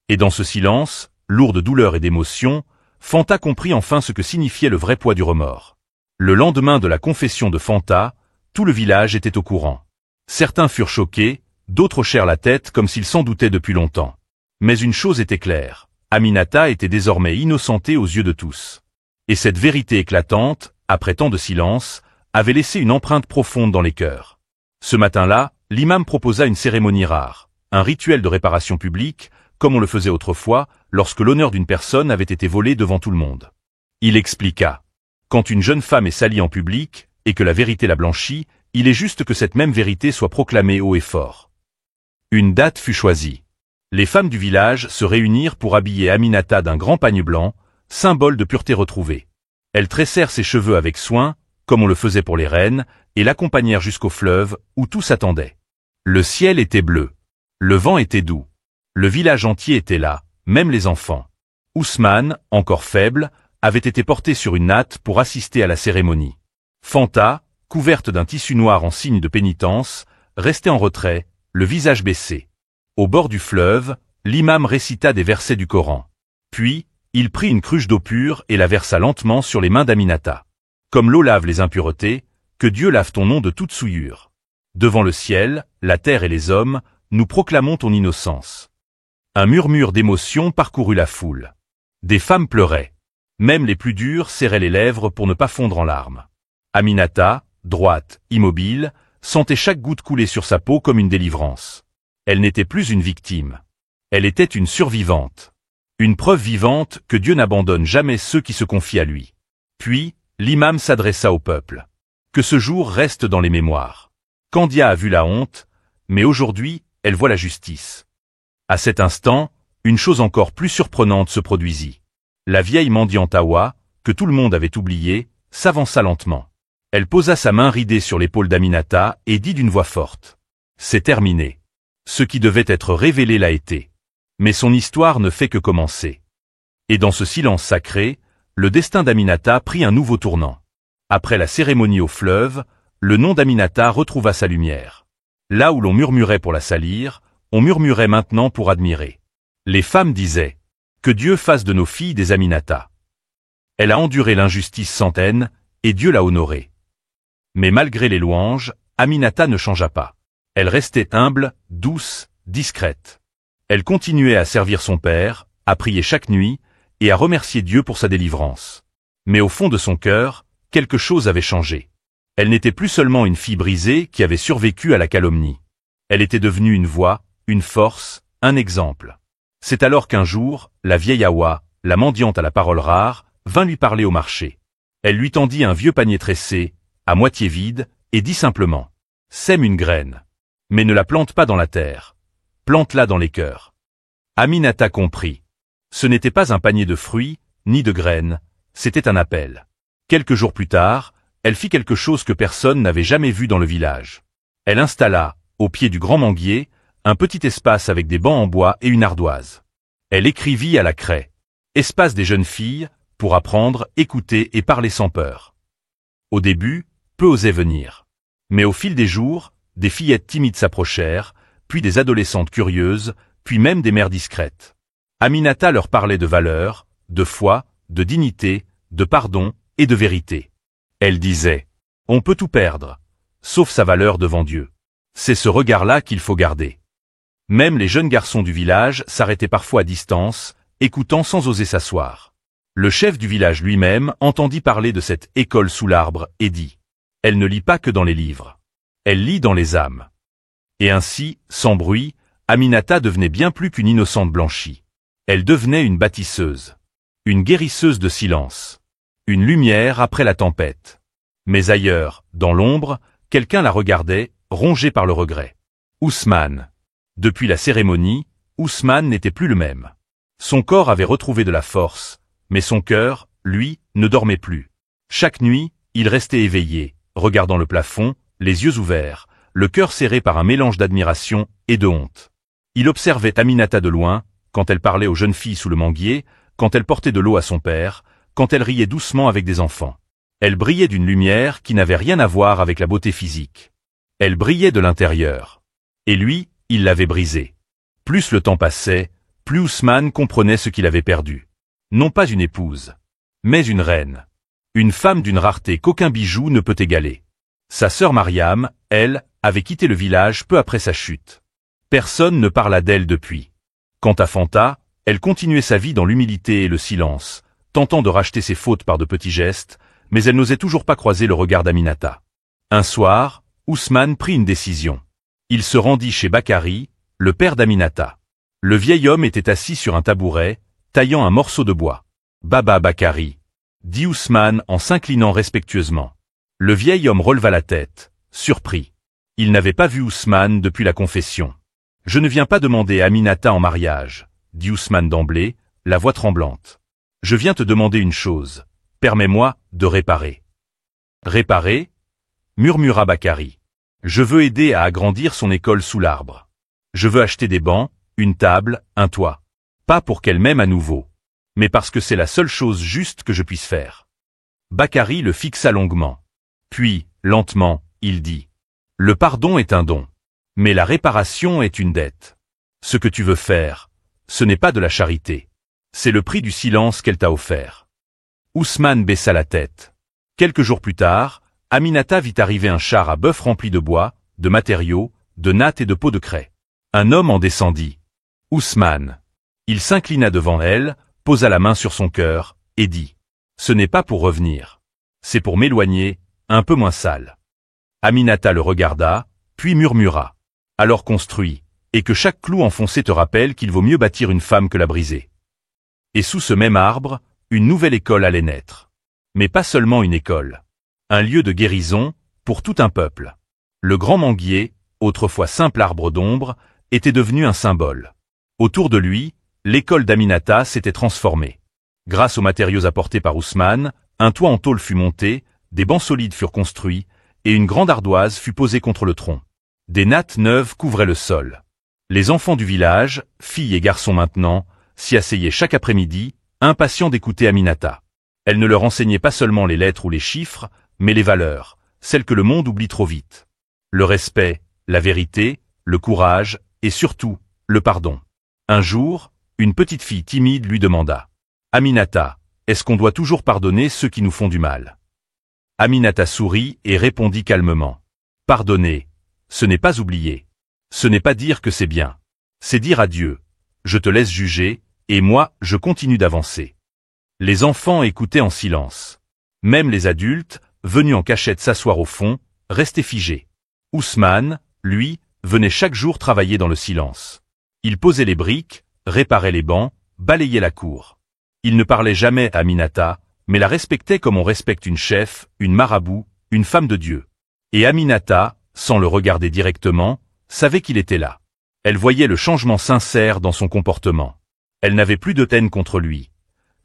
Et dans ce silence, lourd de douleur et d'émotion, Fanta comprit enfin ce que signifiait le vrai poids du remords. Le lendemain de la confession de Fanta, tout le village était au courant. Certains furent choqués, d'autres hochèrent la tête comme s'ils s'en doutaient depuis longtemps. Mais une chose était claire, Aminata était désormais innocentée aux yeux de tous. Et cette vérité éclatante, après tant de silence, avait laissé une empreinte profonde dans les cœurs. Ce matin-là, l'imam proposa une cérémonie rare, un rituel de réparation publique, comme on le faisait autrefois, lorsque l'honneur d'une personne avait été volé devant tout le monde. Il expliqua. Quand une jeune femme est salie en public, et que la vérité la blanchit, il est juste que cette même vérité soit proclamée haut et fort. Une date fut choisie. Les femmes du village se réunirent pour habiller Aminata d'un grand pagne blanc, symbole de pureté retrouvée. Elles tressèrent ses cheveux avec soin, comme on le faisait pour les reines, et l'accompagnèrent jusqu'au fleuve, où tout s'attendait. Le ciel était bleu. Le vent était doux. Le village entier était là, même les enfants. Ousmane, encore faible, avait été porté sur une natte pour assister à la cérémonie. Fanta, couverte d'un tissu noir en signe de pénitence, restait en retrait, le visage baissé. Au bord du fleuve, l'imam récita des versets du Coran. Puis, il prit une cruche d'eau pure et la versa lentement sur les mains d'Aminata. Comme l'eau lave les impuretés, que Dieu lave ton nom de toute souillure. Devant le ciel, la terre et les hommes, nous proclamons ton innocence. Un murmure d'émotion parcourut la foule. Des femmes pleuraient. Même les plus dures serraient les lèvres pour ne pas fondre en larmes. Aminata, droite, immobile, sentait chaque goutte couler sur sa peau comme une délivrance. Elle n'était plus une victime. Elle était une survivante. Une preuve vivante que Dieu n'abandonne jamais ceux qui se confient à lui. Puis, l'imam s'adressa au peuple. Que ce jour reste dans les mémoires. Candia a vu la honte, mais aujourd'hui, elle voit la justice. À cet instant, une chose encore plus surprenante se produisit. La vieille mendiante Hawa, que tout le monde avait oubliée, s'avança lentement. Elle posa sa main ridée sur l'épaule d'Aminata et dit d'une voix forte. « C'est terminé. Ce qui devait être révélé l'a été. Mais son histoire ne fait que commencer. » Et dans ce silence sacré, le destin d'Aminata prit un nouveau tournant. Après la cérémonie au fleuve, le nom d'Aminata retrouva sa lumière. Là où l'on murmurait pour la salir, on murmurait maintenant pour admirer. Les femmes disaient « Que Dieu fasse de nos filles des Aminata. » Elle a enduré l'injustice sans haine, et Dieu l'a honorée. Mais malgré les louanges, Aminata ne changea pas. Elle restait humble, douce, discrète. Elle continuait à servir son père, à prier chaque nuit, et à remercier Dieu pour sa délivrance. Mais au fond de son cœur, quelque chose avait changé. Elle n'était plus seulement une fille brisée qui avait survécu à la calomnie. Elle était devenue une voix, une force, un exemple. C'est alors qu'un jour, la vieille Hawa, la mendiante à la parole rare, vint lui parler au marché. Elle lui tendit un vieux panier tressé, à moitié vide, et dit simplement « Sème une graine. Mais ne la plante pas dans la terre. Plante-la dans les cœurs. » Aminata comprit. Ce n'était pas un panier de fruits, ni de graines, c'était un appel. Quelques jours plus tard, elle fit quelque chose que personne n'avait jamais vu dans le village. Elle installa, au pied du grand manguier, un petit espace avec des bancs en bois et une ardoise. Elle écrivit à la craie « Espace des jeunes filles, pour apprendre, écouter et parler sans peur. » Au début, peu osaient venir. Mais au fil des jours, des fillettes timides s'approchèrent, puis des adolescentes curieuses, puis même des mères discrètes. Aminata leur parlait de valeur, de foi, de dignité, de pardon et de vérité. Elle disait « On peut tout perdre, sauf sa valeur devant Dieu. C'est ce regard-là qu'il faut garder. » Même les jeunes garçons du village s'arrêtaient parfois à distance, écoutant sans oser s'asseoir. Le chef du village lui-même entendit parler de cette école sous l'arbre et dit « Elle ne lit pas que dans les livres. Elle lit dans les âmes. » Et ainsi, sans bruit, Aminata devenait bien plus qu'une innocente blanchie. Elle devenait une bâtisseuse, une guérisseuse de silence, une lumière après la tempête. Mais ailleurs, dans l'ombre, quelqu'un la regardait, rongé par le regret. Ousmane. Depuis la cérémonie, Ousmane n'était plus le même. Son corps avait retrouvé de la force, mais son cœur, lui, ne dormait plus. Chaque nuit, il restait éveillé, regardant le plafond, les yeux ouverts, le cœur serré par un mélange d'admiration et de honte. Il observait Aminata de loin, quand elle parlait aux jeunes filles sous le manguier, quand elle portait de l'eau à son père, quand elle riait doucement avec des enfants. Elle brillait d'une lumière qui n'avait rien à voir avec la beauté physique. Elle brillait de l'intérieur. Et lui, il l'avait brisée. Plus le temps passait, plus Ousmane comprenait ce qu'il avait perdu. Non pas une épouse, mais une reine. Une femme d'une rareté qu'aucun bijou ne peut égaler. Sa sœur Mariam, elle, avait quitté le village peu après sa chute. Personne ne parla d'elle depuis. Quant à Fanta, elle continuait sa vie dans l'humilité et le silence, tentant de racheter ses fautes par de petits gestes, mais elle n'osait toujours pas croiser le regard d'Aminata. Un soir, Ousmane prit une décision. Il se rendit chez Bakari, le père d'Aminata. Le vieil homme était assis sur un tabouret, taillant un morceau de bois. « Baba Bakari » dit Ousmane en s'inclinant respectueusement. Le vieil homme releva la tête, surpris. Il n'avait pas vu Ousmane depuis la confession. « Je ne viens pas demander Aminata en mariage » dit Ousmane d'emblée, la voix tremblante. « Je viens te demander une chose. Permets-moi de réparer. » « Réparer » murmura Bakari. « Je veux aider à agrandir son école sous l'arbre. Je veux acheter des bancs, une table, un toit. Pas pour qu'elle m'aime à nouveau, mais parce que c'est la seule chose juste que je puisse faire. » Bakari le fixa longuement. Puis, lentement, il dit « Le pardon est un don, mais la réparation est une dette. Ce que tu veux faire, ce n'est pas de la charité. C'est le prix du silence qu'elle t'a offert. » Ousmane baissa la tête. Quelques jours plus tard, Aminata vit arriver un char à bœuf rempli de bois, de matériaux, de nattes et de peaux de craie. Un homme en descendit. Ousmane. Il s'inclina devant elle, posa la main sur son cœur, et dit « Ce n'est pas pour revenir. C'est pour m'éloigner, un peu moins sale. » Aminata le regarda, puis murmura « Alors construis, et que chaque clou enfoncé te rappelle qu'il vaut mieux bâtir une femme que la briser. » Et sous ce même arbre, une nouvelle école allait naître. Mais pas seulement une école. Un lieu de guérison, pour tout un peuple. Le grand manguier, autrefois simple arbre d'ombre, était devenu un symbole. Autour de lui, l'école d'Aminata s'était transformée. Grâce aux matériaux apportés par Ousmane, un toit en tôle fut monté, des bancs solides furent construits, et une grande ardoise fut posée contre le tronc. Des nattes neuves couvraient le sol. Les enfants du village, filles et garçons maintenant, s'y asseyaient chaque après-midi, impatients d'écouter Aminata. Elle ne leur enseignait pas seulement les lettres ou les chiffres, mais les valeurs, celles que le monde oublie trop vite. Le respect, la vérité, le courage, et surtout, le pardon. Un jour, une petite fille timide lui demanda « Aminata, est-ce qu'on doit toujours pardonner ceux qui nous font du mal ?» Aminata sourit et répondit calmement « Pardonner, ce n'est pas oublier. Ce n'est pas dire que c'est bien. C'est dire à Dieu « Je te laisse juger, et moi, je continue d'avancer. » Les enfants écoutaient en silence. Même les adultes, venus en cachette s'asseoir au fond, restaient figés. Ousmane, lui, venait chaque jour travailler dans le silence. Il posait les briques, réparait les bancs, balayait la cour. Il ne parlait jamais à Aminata, mais la respectait comme on respecte une chef, une marabout, une femme de Dieu. Et Aminata, sans le regarder directement, savait qu'il était là. Elle voyait le changement sincère dans son comportement. Elle n'avait plus de haine contre lui.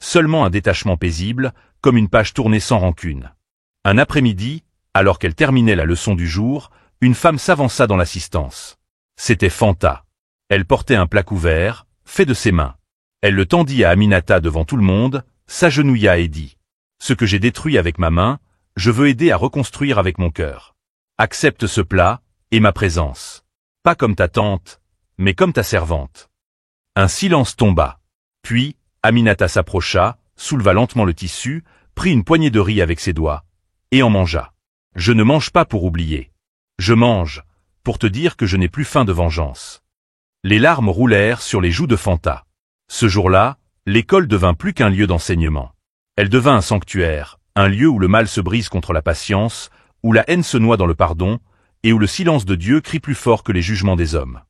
Seulement un détachement paisible, comme une page tournée sans rancune. Un après-midi, alors qu'elle terminait la leçon du jour, une femme s'avança dans l'assistance. C'était Fanta. Elle portait un plat couvert, fait de ses mains. Elle le tendit à Aminata devant tout le monde, s'agenouilla et dit « Ce que j'ai détruit avec ma main, je veux aider à reconstruire avec mon cœur. Accepte ce plat, et ma présence. Pas comme ta tante, mais comme ta servante. » Un silence tomba. Puis, Aminata s'approcha, souleva lentement le tissu, prit une poignée de riz avec ses doigts, et en mangea. « Je ne mange pas pour oublier. Je mange, pour te dire que je n'ai plus faim de vengeance. » Les larmes roulèrent sur les joues de Fanta. Ce jour-là, l'école devint plus qu'un lieu d'enseignement. Elle devint un sanctuaire, un lieu où le mal se brise contre la patience, où la haine se noie dans le pardon, et où le silence de Dieu crie plus fort que les jugements des hommes.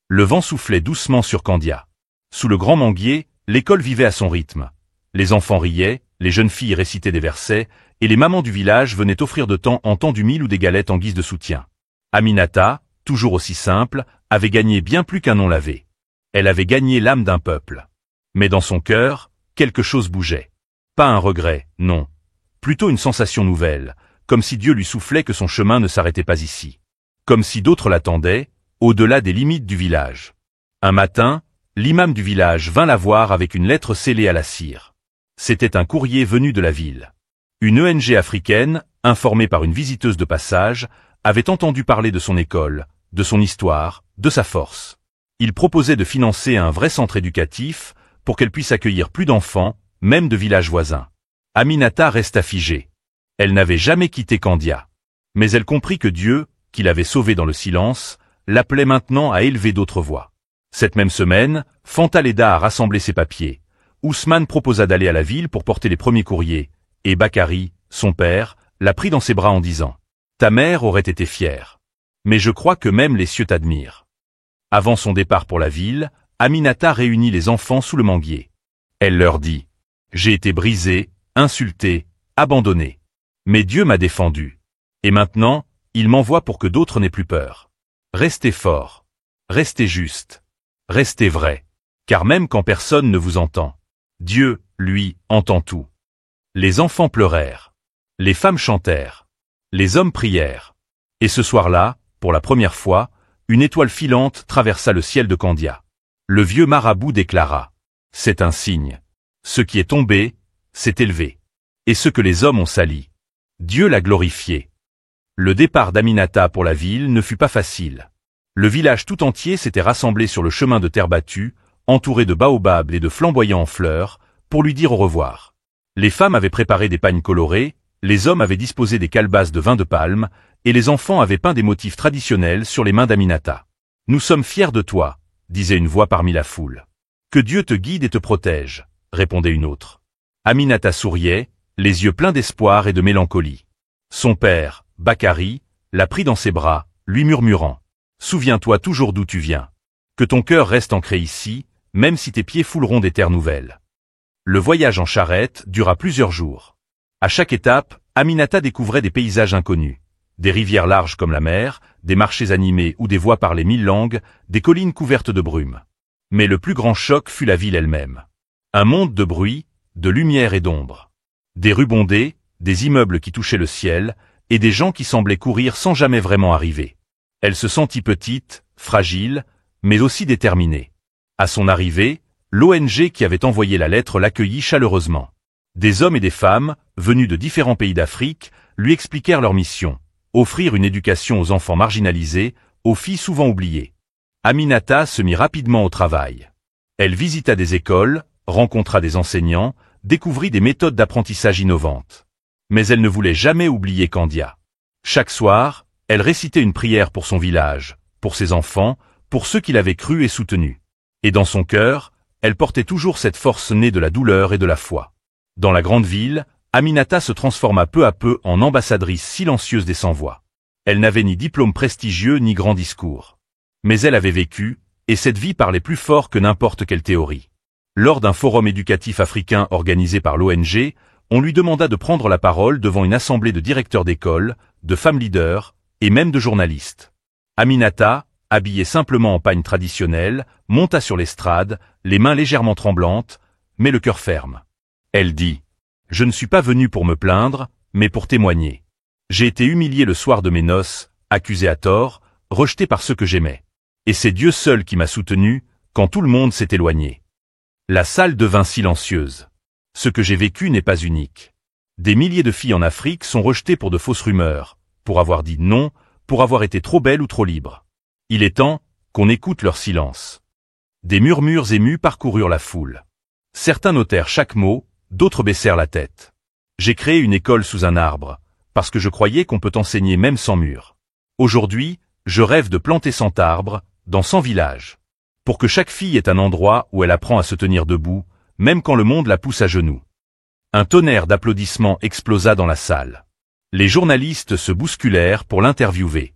Le vent soufflait doucement sur Candia. Sous le grand manguier, l'école vivait à son rythme. Les enfants riaient, les jeunes filles récitaient des versets, et les mamans du village venaient offrir de temps en temps du mil ou des galettes en guise de soutien. Aminata, toujours aussi simple, avait gagné bien plus qu'un nom lavé. Elle avait gagné l'âme d'un peuple. Mais dans son cœur, quelque chose bougeait. Pas un regret, non. Plutôt une sensation nouvelle, comme si Dieu lui soufflait que son chemin ne s'arrêtait pas ici. Comme si d'autres l'attendaient, au-delà des limites du village. Un matin, l'imam du village vint la voir avec une lettre scellée à la cire. C'était un courrier venu de la ville. Une ONG africaine, informée par une visiteuse de passage, avait entendu parler de son école, de son histoire, de sa force. Il proposait de financer un vrai centre éducatif pour qu'elle puisse accueillir plus d'enfants, même de villages voisins. Aminata resta figée. Elle n'avait jamais quitté Candia. Mais elle comprit que Dieu, qui l'avait sauvée dans le silence, l'appelait maintenant à élever d'autres voix. Cette même semaine, Fanta l'aida à rassembler ses papiers. Ousmane proposa d'aller à la ville pour porter les premiers courriers, et Bakary, son père, la prit dans ses bras en disant « Ta mère aurait été fière. Mais je crois que même les cieux t'admirent. » Avant son départ pour la ville, Aminata réunit les enfants sous le manguier. Elle leur dit « J'ai été brisée, insultée, abandonnée. Mais Dieu m'a défendue. Et maintenant, il m'envoie pour que d'autres n'aient plus peur. Restez forts. Restez justes. Restez vrais. Car même quand personne ne vous entend, Dieu, lui, entend tout. » Les enfants pleurèrent. Les femmes chantèrent. Les hommes prièrent. Et ce soir-là, pour la première fois, une étoile filante traversa le ciel de Candia. Le vieux marabout déclara « C'est un signe. Ce qui est tombé, s'est élevé. Et ce que les hommes ont sali, Dieu l'a glorifié. » Le départ d'Aminata pour la ville ne fut pas facile. Le village tout entier s'était rassemblé sur le chemin de terre battue, entouré de baobabs et de flamboyants en fleurs, pour lui dire au revoir. Les femmes avaient préparé des pagnes colorées, les hommes avaient disposé des calebasses de vin de palme, et les enfants avaient peint des motifs traditionnels sur les mains d'Aminata. « Nous sommes fiers de toi, » disait une voix parmi la foule. « Que Dieu te guide et te protège, » répondait une autre. Aminata souriait, les yeux pleins d'espoir et de mélancolie. Son père, Bakary, la prit dans ses bras, lui murmurant « Souviens-toi toujours d'où tu viens. Que ton cœur reste ancré ici, même si tes pieds fouleront des terres nouvelles. » Le voyage en charrette dura plusieurs jours. À chaque étape, Aminata découvrait des paysages inconnus. Des rivières larges comme la mer, des marchés animés ou des voies parlées 1000 langues, des collines couvertes de brume. Mais le plus grand choc fut la ville elle-même. Un monde de bruit, de lumière et d'ombre. Des rues bondées, des immeubles qui touchaient le ciel, et des gens qui semblaient courir sans jamais vraiment arriver. Elle se sentit petite, fragile, mais aussi déterminée. À son arrivée, l'ONG qui avait envoyé la lettre l'accueillit chaleureusement. Des hommes et des femmes, venus de différents pays d'Afrique, lui expliquèrent leur mission. Offrir une éducation aux enfants marginalisés, aux filles souvent oubliées. Aminata se mit rapidement au travail. Elle visita des écoles, rencontra des enseignants, découvrit des méthodes d'apprentissage innovantes. Mais elle ne voulait jamais oublier Candia. Chaque soir, elle récitait une prière pour son village, pour ses enfants, pour ceux qui l'avaient cru et soutenu. Et dans son cœur, elle portait toujours cette force née de la douleur et de la foi. Dans la grande ville, Aminata se transforma peu à peu en ambassadrice silencieuse des sans-voix. Elle n'avait ni diplôme prestigieux ni grand discours. Mais elle avait vécu, et cette vie parlait plus fort que n'importe quelle théorie. Lors d'un forum éducatif africain organisé par l'ONG, on lui demanda de prendre la parole devant une assemblée de directeurs d'école, de femmes leaders, et même de journalistes. Aminata, habillée simplement en pagne traditionnelle, monta sur l'estrade, les mains légèrement tremblantes, mais le cœur ferme. Elle dit « Je ne suis pas venue pour me plaindre, mais pour témoigner. J'ai été humiliée le soir de mes noces, accusée à tort, rejetée par ceux que j'aimais. Et c'est Dieu seul qui m'a soutenue, quand tout le monde s'est éloigné. » La salle devint silencieuse. Ce que j'ai vécu n'est pas unique. Des milliers de filles en Afrique sont rejetées pour de fausses rumeurs, pour avoir dit non, pour avoir été trop belles ou trop libres. Il est temps qu'on écoute leur silence. Des murmures émus parcoururent la foule. Certains notèrent chaque mot, d'autres baissèrent la tête. J'ai créé une école sous un arbre, parce que je croyais qu'on peut enseigner même sans mur. Aujourd'hui, je rêve de planter 100 arbres, dans 100 villages. Pour que chaque fille ait un endroit où elle apprend à se tenir debout, même quand le monde la pousse à genoux. Un tonnerre d'applaudissements explosa dans la salle. Les journalistes se bousculèrent pour l'interviewer.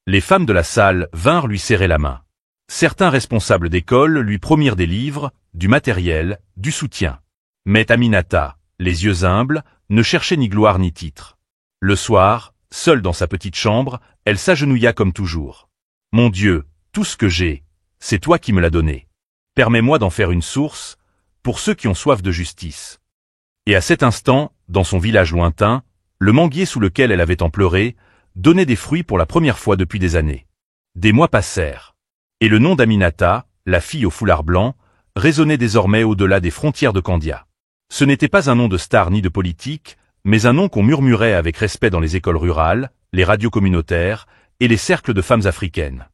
Les femmes de la salle vinrent lui serrer la main. Certains responsables d'école lui promirent des livres, du matériel, du soutien. Mais Aminata, les yeux humbles, ne cherchait ni gloire ni titre. Le soir, seule dans sa petite chambre, elle s'agenouilla comme toujours. « Mon Dieu, tout ce que j'ai, c'est toi qui me l'as donné. Permets-moi d'en faire une source, pour ceux qui ont soif de justice. » Et à cet instant, dans son village lointain, le manguier sous lequel elle avait tant pleuré, donnait des fruits pour la première fois depuis des années. Des mois passèrent. Et le nom d'Aminata, la fille au foulard blanc, résonnait désormais au-delà des frontières de Candia. Ce n'était pas un nom de star ni de politique, mais un nom qu'on murmurait avec respect dans les écoles rurales, les radios communautaires et les cercles de femmes africaines.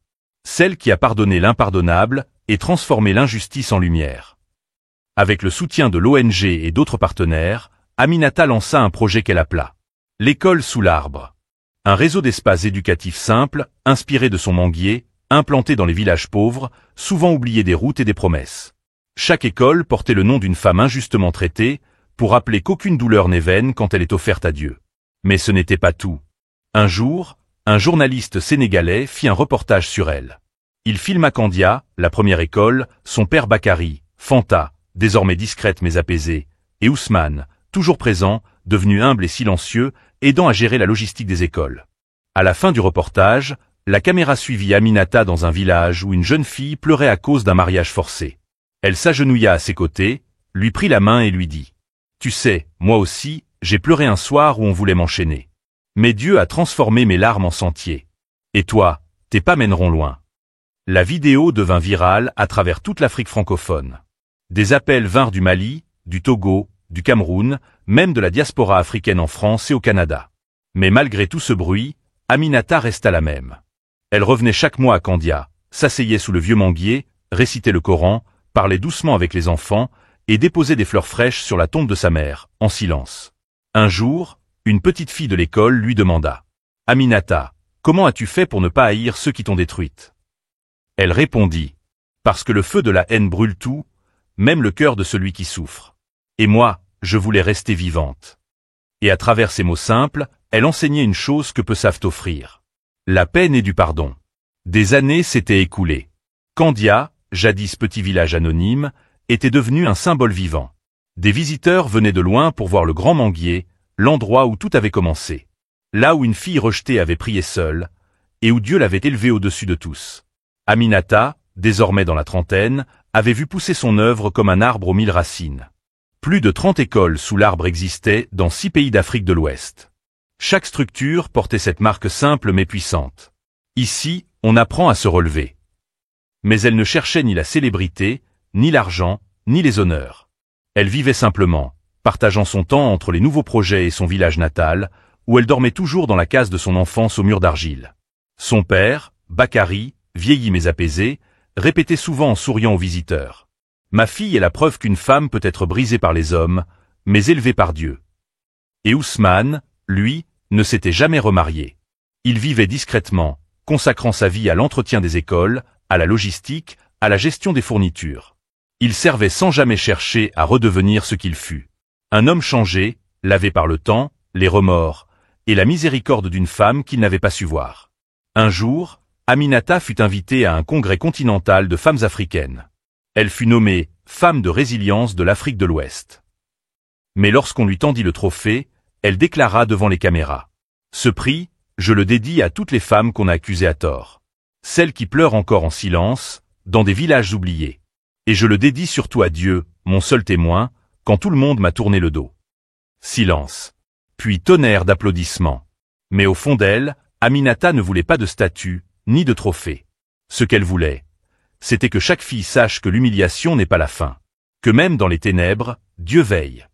Celle qui a pardonné l'impardonnable et transformé l'injustice en lumière. Avec le soutien de l'ONG et d'autres partenaires, Aminata lança un projet qu'elle appela « L'école sous l'arbre ». Un réseau d'espaces éducatifs simples, inspiré de son manguier, implanté dans les villages pauvres, souvent oubliés des routes et des promesses. Chaque école portait le nom d'une femme injustement traitée, pour rappeler qu'aucune douleur n'est vaine quand elle est offerte à Dieu. Mais ce n'était pas tout. Un jour, un journaliste sénégalais fit un reportage sur elle. Il filma Candia, la première école, son père Bakary, Fanta, désormais discrète mais apaisée, et Ousmane, toujours présent, devenu humble et silencieux, aidant à gérer la logistique des écoles. À la fin du reportage, la caméra suivit Aminata dans un village où une jeune fille pleurait à cause d'un mariage forcé. Elle s'agenouilla à ses côtés, lui prit la main et lui dit « Tu sais, moi aussi, j'ai pleuré un soir où on voulait m'enchaîner. Mais Dieu a transformé mes larmes en sentiers. Et toi, tes pas mèneront loin. » La vidéo devint virale à travers toute l'Afrique francophone. Des appels vinrent du Mali, du Togo, du Cameroun, même de la diaspora africaine en France et au Canada. Mais malgré tout ce bruit, Aminata resta la même. Elle revenait chaque mois à Candia, s'asseyait sous le vieux manguier, récitait le Coran, parlait doucement avec les enfants et déposait des fleurs fraîches sur la tombe de sa mère, en silence. Un jour, une petite fille de l'école lui demanda « Aminata, comment as-tu fait pour ne pas haïr ceux qui t'ont détruite ?» Elle répondit « Parce que le feu de la haine brûle tout, même le cœur de celui qui souffre. Et moi, je voulais rester vivante. » Et à travers ces mots simples, elle enseignait une chose que peu savent offrir. La paix naît du pardon. Des années s'étaient écoulées. Candia, jadis petit village anonyme, était devenu un symbole vivant. Des visiteurs venaient de loin pour voir le grand manguier, l'endroit où tout avait commencé. Là où une fille rejetée avait prié seule, et où Dieu l'avait élevée au-dessus de tous. Aminata, désormais dans la trentaine, avait vu pousser son œuvre comme un arbre aux 1000 racines. Plus de 30 écoles sous l'arbre existaient dans 6 pays d'Afrique de l'Ouest. Chaque structure portait cette marque simple mais puissante. Ici, on apprend à se relever. Mais elle ne cherchait ni la célébrité, ni l'argent, ni les honneurs. Elle vivait simplement, partageant son temps entre les nouveaux projets et son village natal, où elle dormait toujours dans la case de son enfance au mur d'argile. Son père, Bakary, vieilli mais apaisé, répétait souvent en souriant aux visiteurs. « Ma fille est la preuve qu'une femme peut être brisée par les hommes, mais élevée par Dieu. » Et Ousmane, lui, ne s'était jamais remarié. Il vivait discrètement, consacrant sa vie à l'entretien des écoles, à la logistique, à la gestion des fournitures. Il servait sans jamais chercher à redevenir ce qu'il fut. Un homme changé, lavé par le temps, les remords, et la miséricorde d'une femme qu'il n'avait pas su voir. Un jour, Aminata fut invitée à un congrès continental de femmes africaines. Elle fut nommée « Femme de résilience de l'Afrique de l'Ouest ». Mais lorsqu'on lui tendit le trophée, elle déclara devant les caméras. Ce prix, je le dédie à toutes les femmes qu'on a accusées à tort. Celles qui pleurent encore en silence, dans des villages oubliés. Et je le dédie surtout à Dieu, mon seul témoin, quand tout le monde m'a tourné le dos. Silence. Puis tonnerre d'applaudissements. Mais au fond d'elle, Aminata ne voulait pas de statue, ni de trophée. Ce qu'elle voulait, c'était que chaque fille sache que l'humiliation n'est pas la fin. Que même dans les ténèbres, Dieu veille.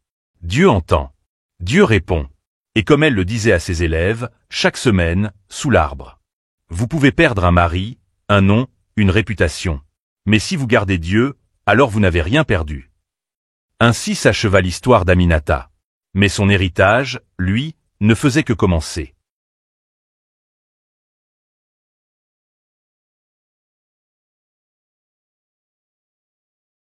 Dieu entend. Dieu répond. Et comme elle le disait à ses élèves, chaque semaine, sous l'arbre. Vous pouvez perdre un mari, un nom, une réputation. Mais si vous gardez Dieu, alors vous n'avez rien perdu. Ainsi s'acheva l'histoire d'Aminata. Mais son héritage, lui, ne faisait que commencer.